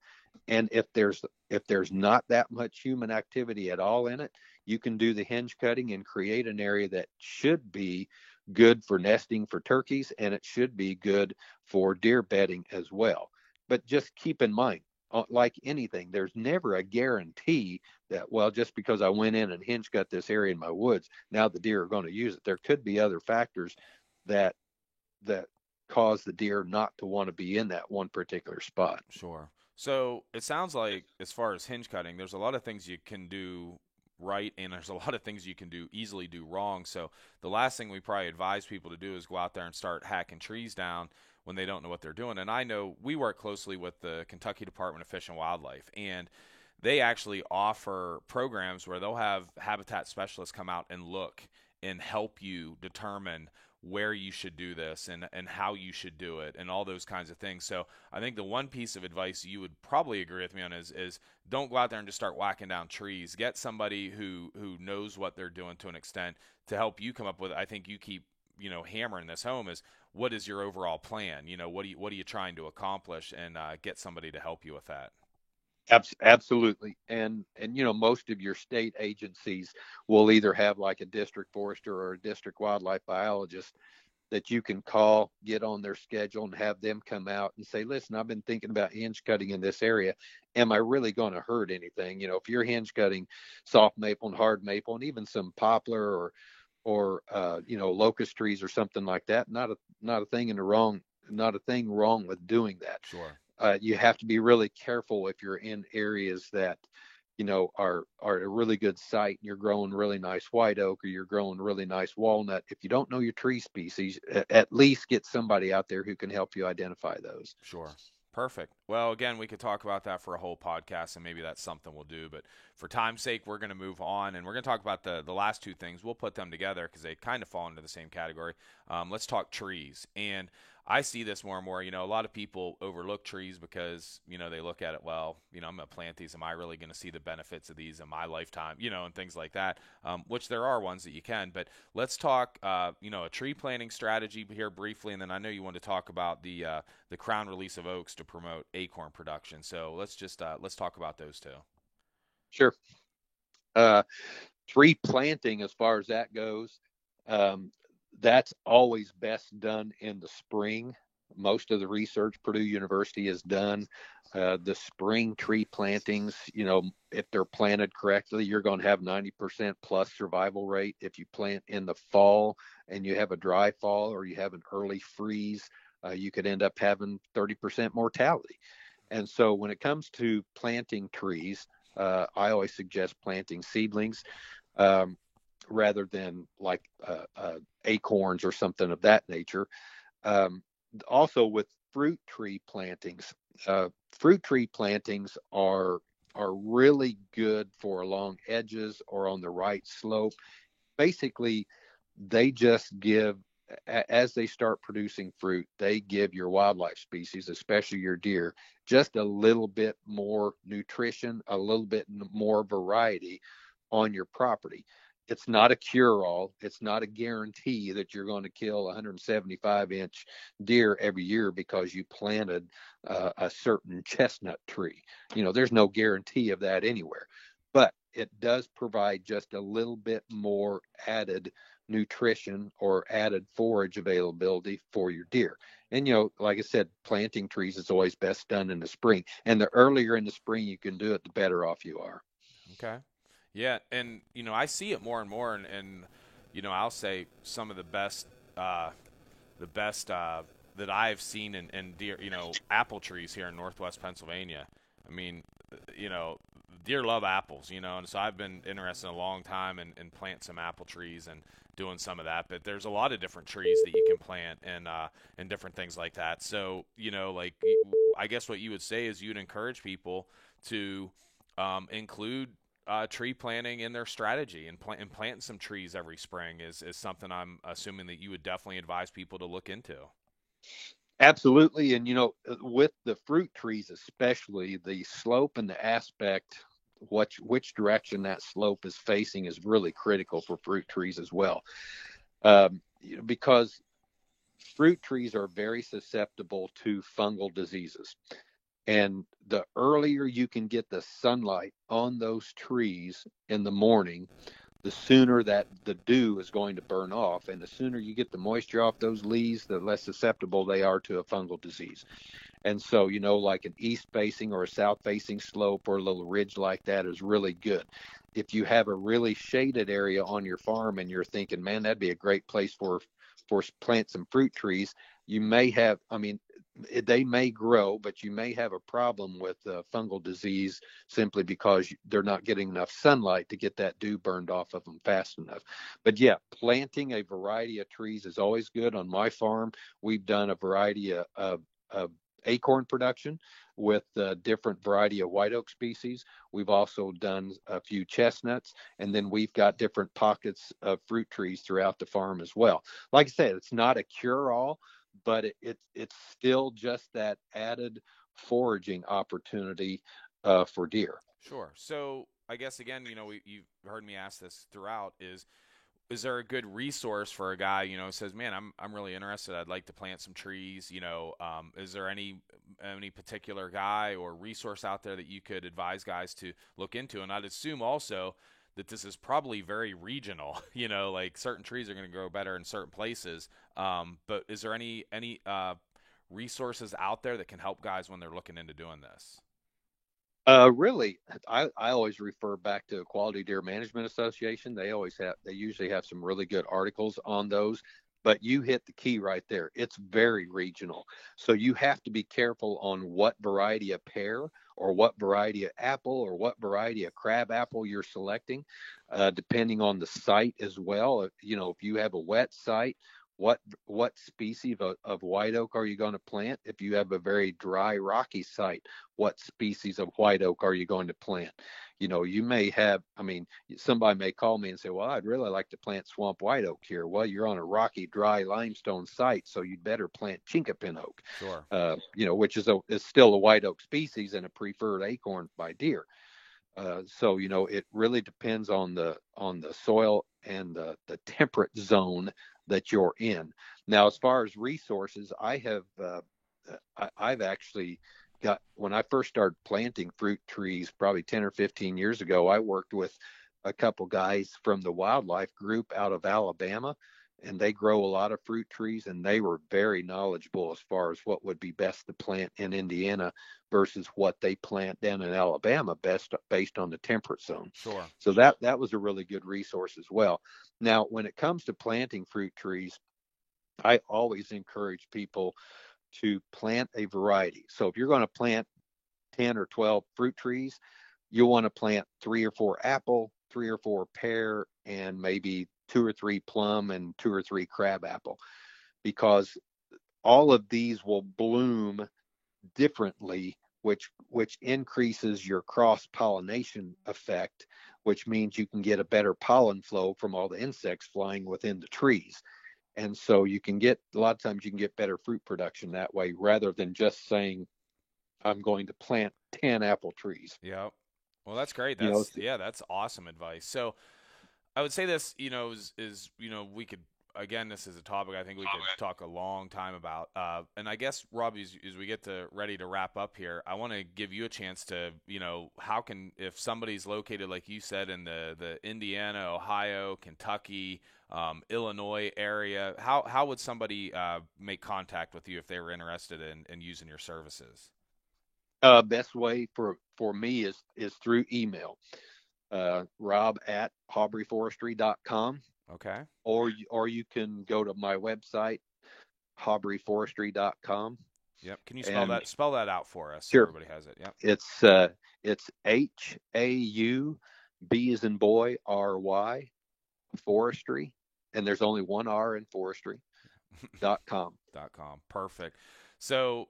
and if there's not that much human activity at all in it, you can do the hinge cutting and create an area that should be good for nesting for turkeys, and it should be good for deer bedding as well. But just keep in mind, like anything, there's never a guarantee that, well, just because I went in and hinge cut this area in my woods, now the deer are going to use it. There could be other factors that cause the deer not to want to be in that one particular spot. Sure. So it sounds like, as far as hinge cutting, there's a lot of things you can do right, and there's a lot of things you can easily do wrong. So the last thing we probably advise people to do is go out there and start hacking trees down when they don't know what they're doing. And I know we work closely with the Kentucky Department of Fish and Wildlife, and they actually offer programs where they'll have habitat specialists come out and look and help you determine where you should do this and how you should do it and all those kinds of things. So I think the one piece of advice you would probably agree with me on is don't go out there and just start whacking down trees. Get somebody who knows what they're doing to an extent to help you come up with, I think you keep, hammering this home, is what is your overall plan? What are you trying to accomplish, and get somebody to help you with that. Absolutely. And most of your state agencies will either have like a district forester or a district wildlife biologist that you can call, get on their schedule, and have them come out and say, listen, I've been thinking about hinge cutting in this area. Am I really going to hurt anything? If you're hinge cutting soft maple and hard maple and even some poplar or locust trees or something like that, not a thing wrong with doing that. Sure. You have to be really careful if you're in areas that are a really good site and you're growing really nice white oak or you're growing really nice walnut. If you don't know your tree species, at least get somebody out there who can help you identify those. Sure. Perfect. Well, again, we could talk about that for a whole podcast, and maybe that's something we'll do. But for time's sake, we're going to move on, and we're going to talk about the last two things. We'll put them together because they kind of fall into the same category. Let's talk trees. And I see this more and more. A lot of people overlook trees because, they look at it, well, I'm going to plant these. Am I really going to see the benefits of these in my lifetime, and things like that, which there are ones that you can. But let's talk, a tree planting strategy here briefly, and then I know you want to talk about the crown release of oaks to promote acorn production. So let's talk about those two. Sure. Tree planting, as far as that goes, that's always best done in the spring. Most of the research Purdue University has done, the spring tree plantings, if they're planted correctly, you're going to have 90% plus survival rate. If you plant in the fall and you have a dry fall or you have an early freeze, you could end up having 30% mortality. And so when it comes to planting trees, I always suggest planting seedlings. Rather than like acorns or something of that nature. Also with fruit tree plantings are really good for along edges or on the right slope. Basically, they just give, as they start producing fruit, they give your wildlife species, especially your deer, just a little bit more nutrition, a little bit more variety on your property. It's not a cure-all. It's not a guarantee that you're going to kill a 175-inch deer every year because you planted a certain chestnut tree. There's no guarantee of that anywhere. But it does provide just a little bit more added nutrition or added forage availability for your deer. And, like I said, planting trees is always best done in the spring. And the earlier in the spring you can do it, the better off you are. Okay. Yeah, and I see it more and more, and I'll say some of the best that I've seen in deer, apple trees here in Northwest Pennsylvania. I mean, deer love apples, and so I've been interested a long time in plant some apple trees and doing some of that. But there's a lot of different trees that you can plant and different things like that. So like I guess what you would say is you'd encourage people to include tree planting in their strategy, and planting some trees every spring is something I'm assuming that you would definitely advise people to look into. Absolutely. And, with the fruit trees, especially, the slope and the aspect, which direction that slope is facing is really critical for fruit trees as well. Because fruit trees are very susceptible to fungal diseases. And the earlier you can get the sunlight on those trees in the morning, the sooner that the dew is going to burn off. And the sooner you get the moisture off those leaves, the less susceptible they are to a fungal disease. And so, like an east facing or a south facing slope or a little ridge like that is really good. If you have a really shaded area on your farm and you're thinking, man, that'd be a great place for plant some fruit trees, you may have, they may grow, but you may have a problem with fungal disease simply because they're not getting enough sunlight to get that dew burned off of them fast enough. But yeah, planting a variety of trees is always good. On my farm, we've done a variety of acorn production with a different variety of white oak species. We've also done a few chestnuts, and then we've got different pockets of fruit trees throughout the farm as well. Like I said, it's not a cure-all, but it's still just that added foraging opportunity for deer. Sure. So I guess again, you've heard me ask this throughout: is there a good resource for a guy, who says, man, I'm really interested. I'd like to plant some trees. Is there any particular guy or resource out there that you could advise guys to look into? And I'd assume also that this is probably very regional. Like certain trees are going to grow better in certain places. But is there any resources out there that can help guys when they're looking into doing this? Really, I always refer back to Quality Deer Management Association. They usually have some really good articles on those. But you hit the key right there. It's very regional. So you have to be careful on what variety of pear or what variety of apple or what variety of crab apple you're selecting, depending on the site as well. If you have a wet site, what species of white oak are you going to plant? If you have a very dry, rocky site, what species of white oak are you going to plant? You may have, somebody may call me and say, well, I'd really like to plant swamp white oak here. Well, you're on a rocky, dry limestone site, so you'd better plant chinkapin oak, Sure. which is still a white oak species and a preferred acorn by deer. So it really depends on the soil and the temperate zone that you're in. Now, as far as resources, I've actually got, when I first started planting fruit trees probably 10 or 15 years ago, I worked with a couple guys from the wildlife group out of Alabama, and they grow a lot of fruit trees, and they were very knowledgeable as far as what would be best to plant in Indiana versus what they plant down in Alabama, based on the temperate zone. Sure. So that was a really good resource as well. Now, when it comes to planting fruit trees, I always encourage people to plant a variety. So if you're going to plant 10 or 12 fruit trees, you'll want to plant 3 or 4 apple, 3 or 4 pear, and maybe 2 or 3 plum and 2 or 3 crab apple, because all of these will bloom differently, which increases your cross pollination effect, which means you can get a better pollen flow from all the insects flying within the trees. And so a lot of times you can get better fruit production that way, rather than just saying, I'm going to plant 10 apple trees. Yeah. Well, that's great. You know, That's awesome advice. So I would say this, we could, again, this is a topic I think we could talk a long time about. And I guess, Rob, as we get ready to wrap up here, I want to give you a chance to, if somebody's located, like you said, in the Indiana, Ohio, Kentucky, Illinois area, how would somebody make contact with you if they were interested in using your services? best way for me is through email. Rob at hawburyforestry.com. Okay. Or you can go to my website, hawburyforestry.com. Yep. Can you spell that out for us so Sure. everybody has it? Yep. It's HAU, B as in boy, RY, forestry, and there's only one R in forestry.com. .com. Perfect. So,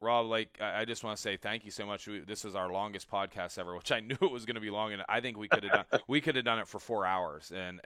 Rob, like, I just want to say thank you so much. This is our longest podcast ever, which I knew it was going to be long, and I think we could have done it for 4 hours. And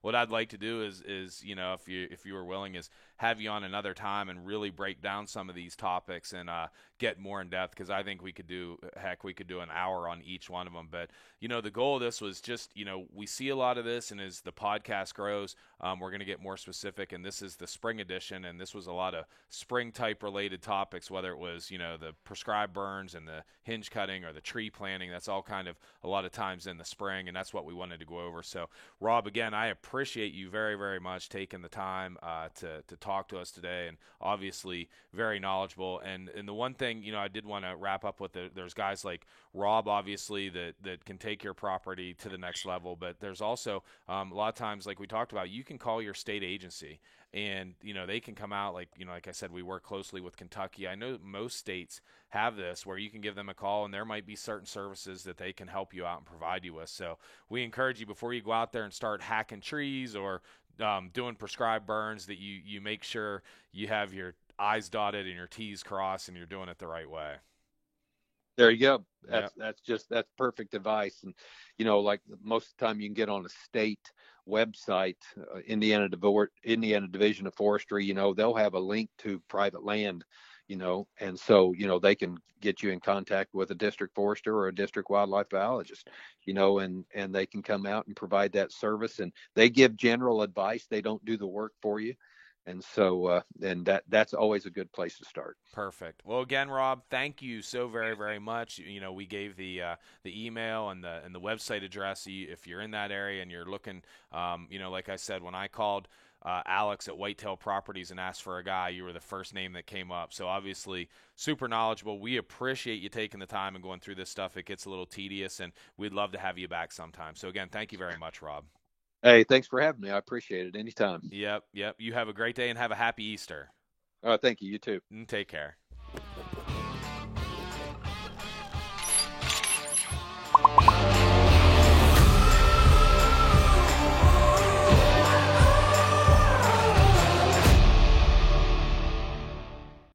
what I'd like to do is if you were willing, is have you on another time and really break down some of these topics and get more in depth, because I think we could do an hour on each one of them. But the goal of this was just we see a lot of this, and as the podcast grows, we're going to get more specific. And this is the spring edition, and this was a lot of spring type related topics, whether it was the prescribed burns and the hinge cutting or the tree planting. That's all kind of a lot of times in the spring, and that's what we wanted to go over. So, Rob, again, I appreciate you very, very much taking the time to talk to us today, and obviously very knowledgeable. And the one thing I did want to wrap up with, there's guys like Rob, obviously, that can take your property to the next level, but there's also a lot of times, like we talked about, you can call your state agency, and they can come out, like like I said, we work closely with Kentucky. I know most states have this, where you can give them a call, and there might be certain services that they can help you out and provide you with. So we encourage you, before you go out there and start hacking trees or doing prescribed burns, that you make sure you have your I's dotted and your T's crossed, and you're doing it the right way. There you go. Yep. That's perfect advice. And like most of the time you can get on a state website, Indiana Division of Forestry, they'll have a link to private land, and so they can get you in contact with a district forester or a district wildlife biologist, and they can come out and provide that service. And they give general advice. They don't do the work for you. And so, and that's always a good place to start. Perfect. Well, again, Rob, thank you so very, very much. You know, we gave the email and the website address. If you're in that area and you're looking, you know, like I said, when I called Alex at Whitetail Properties and asked for a guy, you were the first name that came up. So obviously, super knowledgeable. We appreciate you taking the time and going through this stuff. It gets a little tedious, and we'd love to have you back sometime. So again, thank you very much, Rob. Hey, thanks for having me. I appreciate it. Anytime. Yep, yep. You have a great day and have a happy Easter. Thank you. You too. Take care.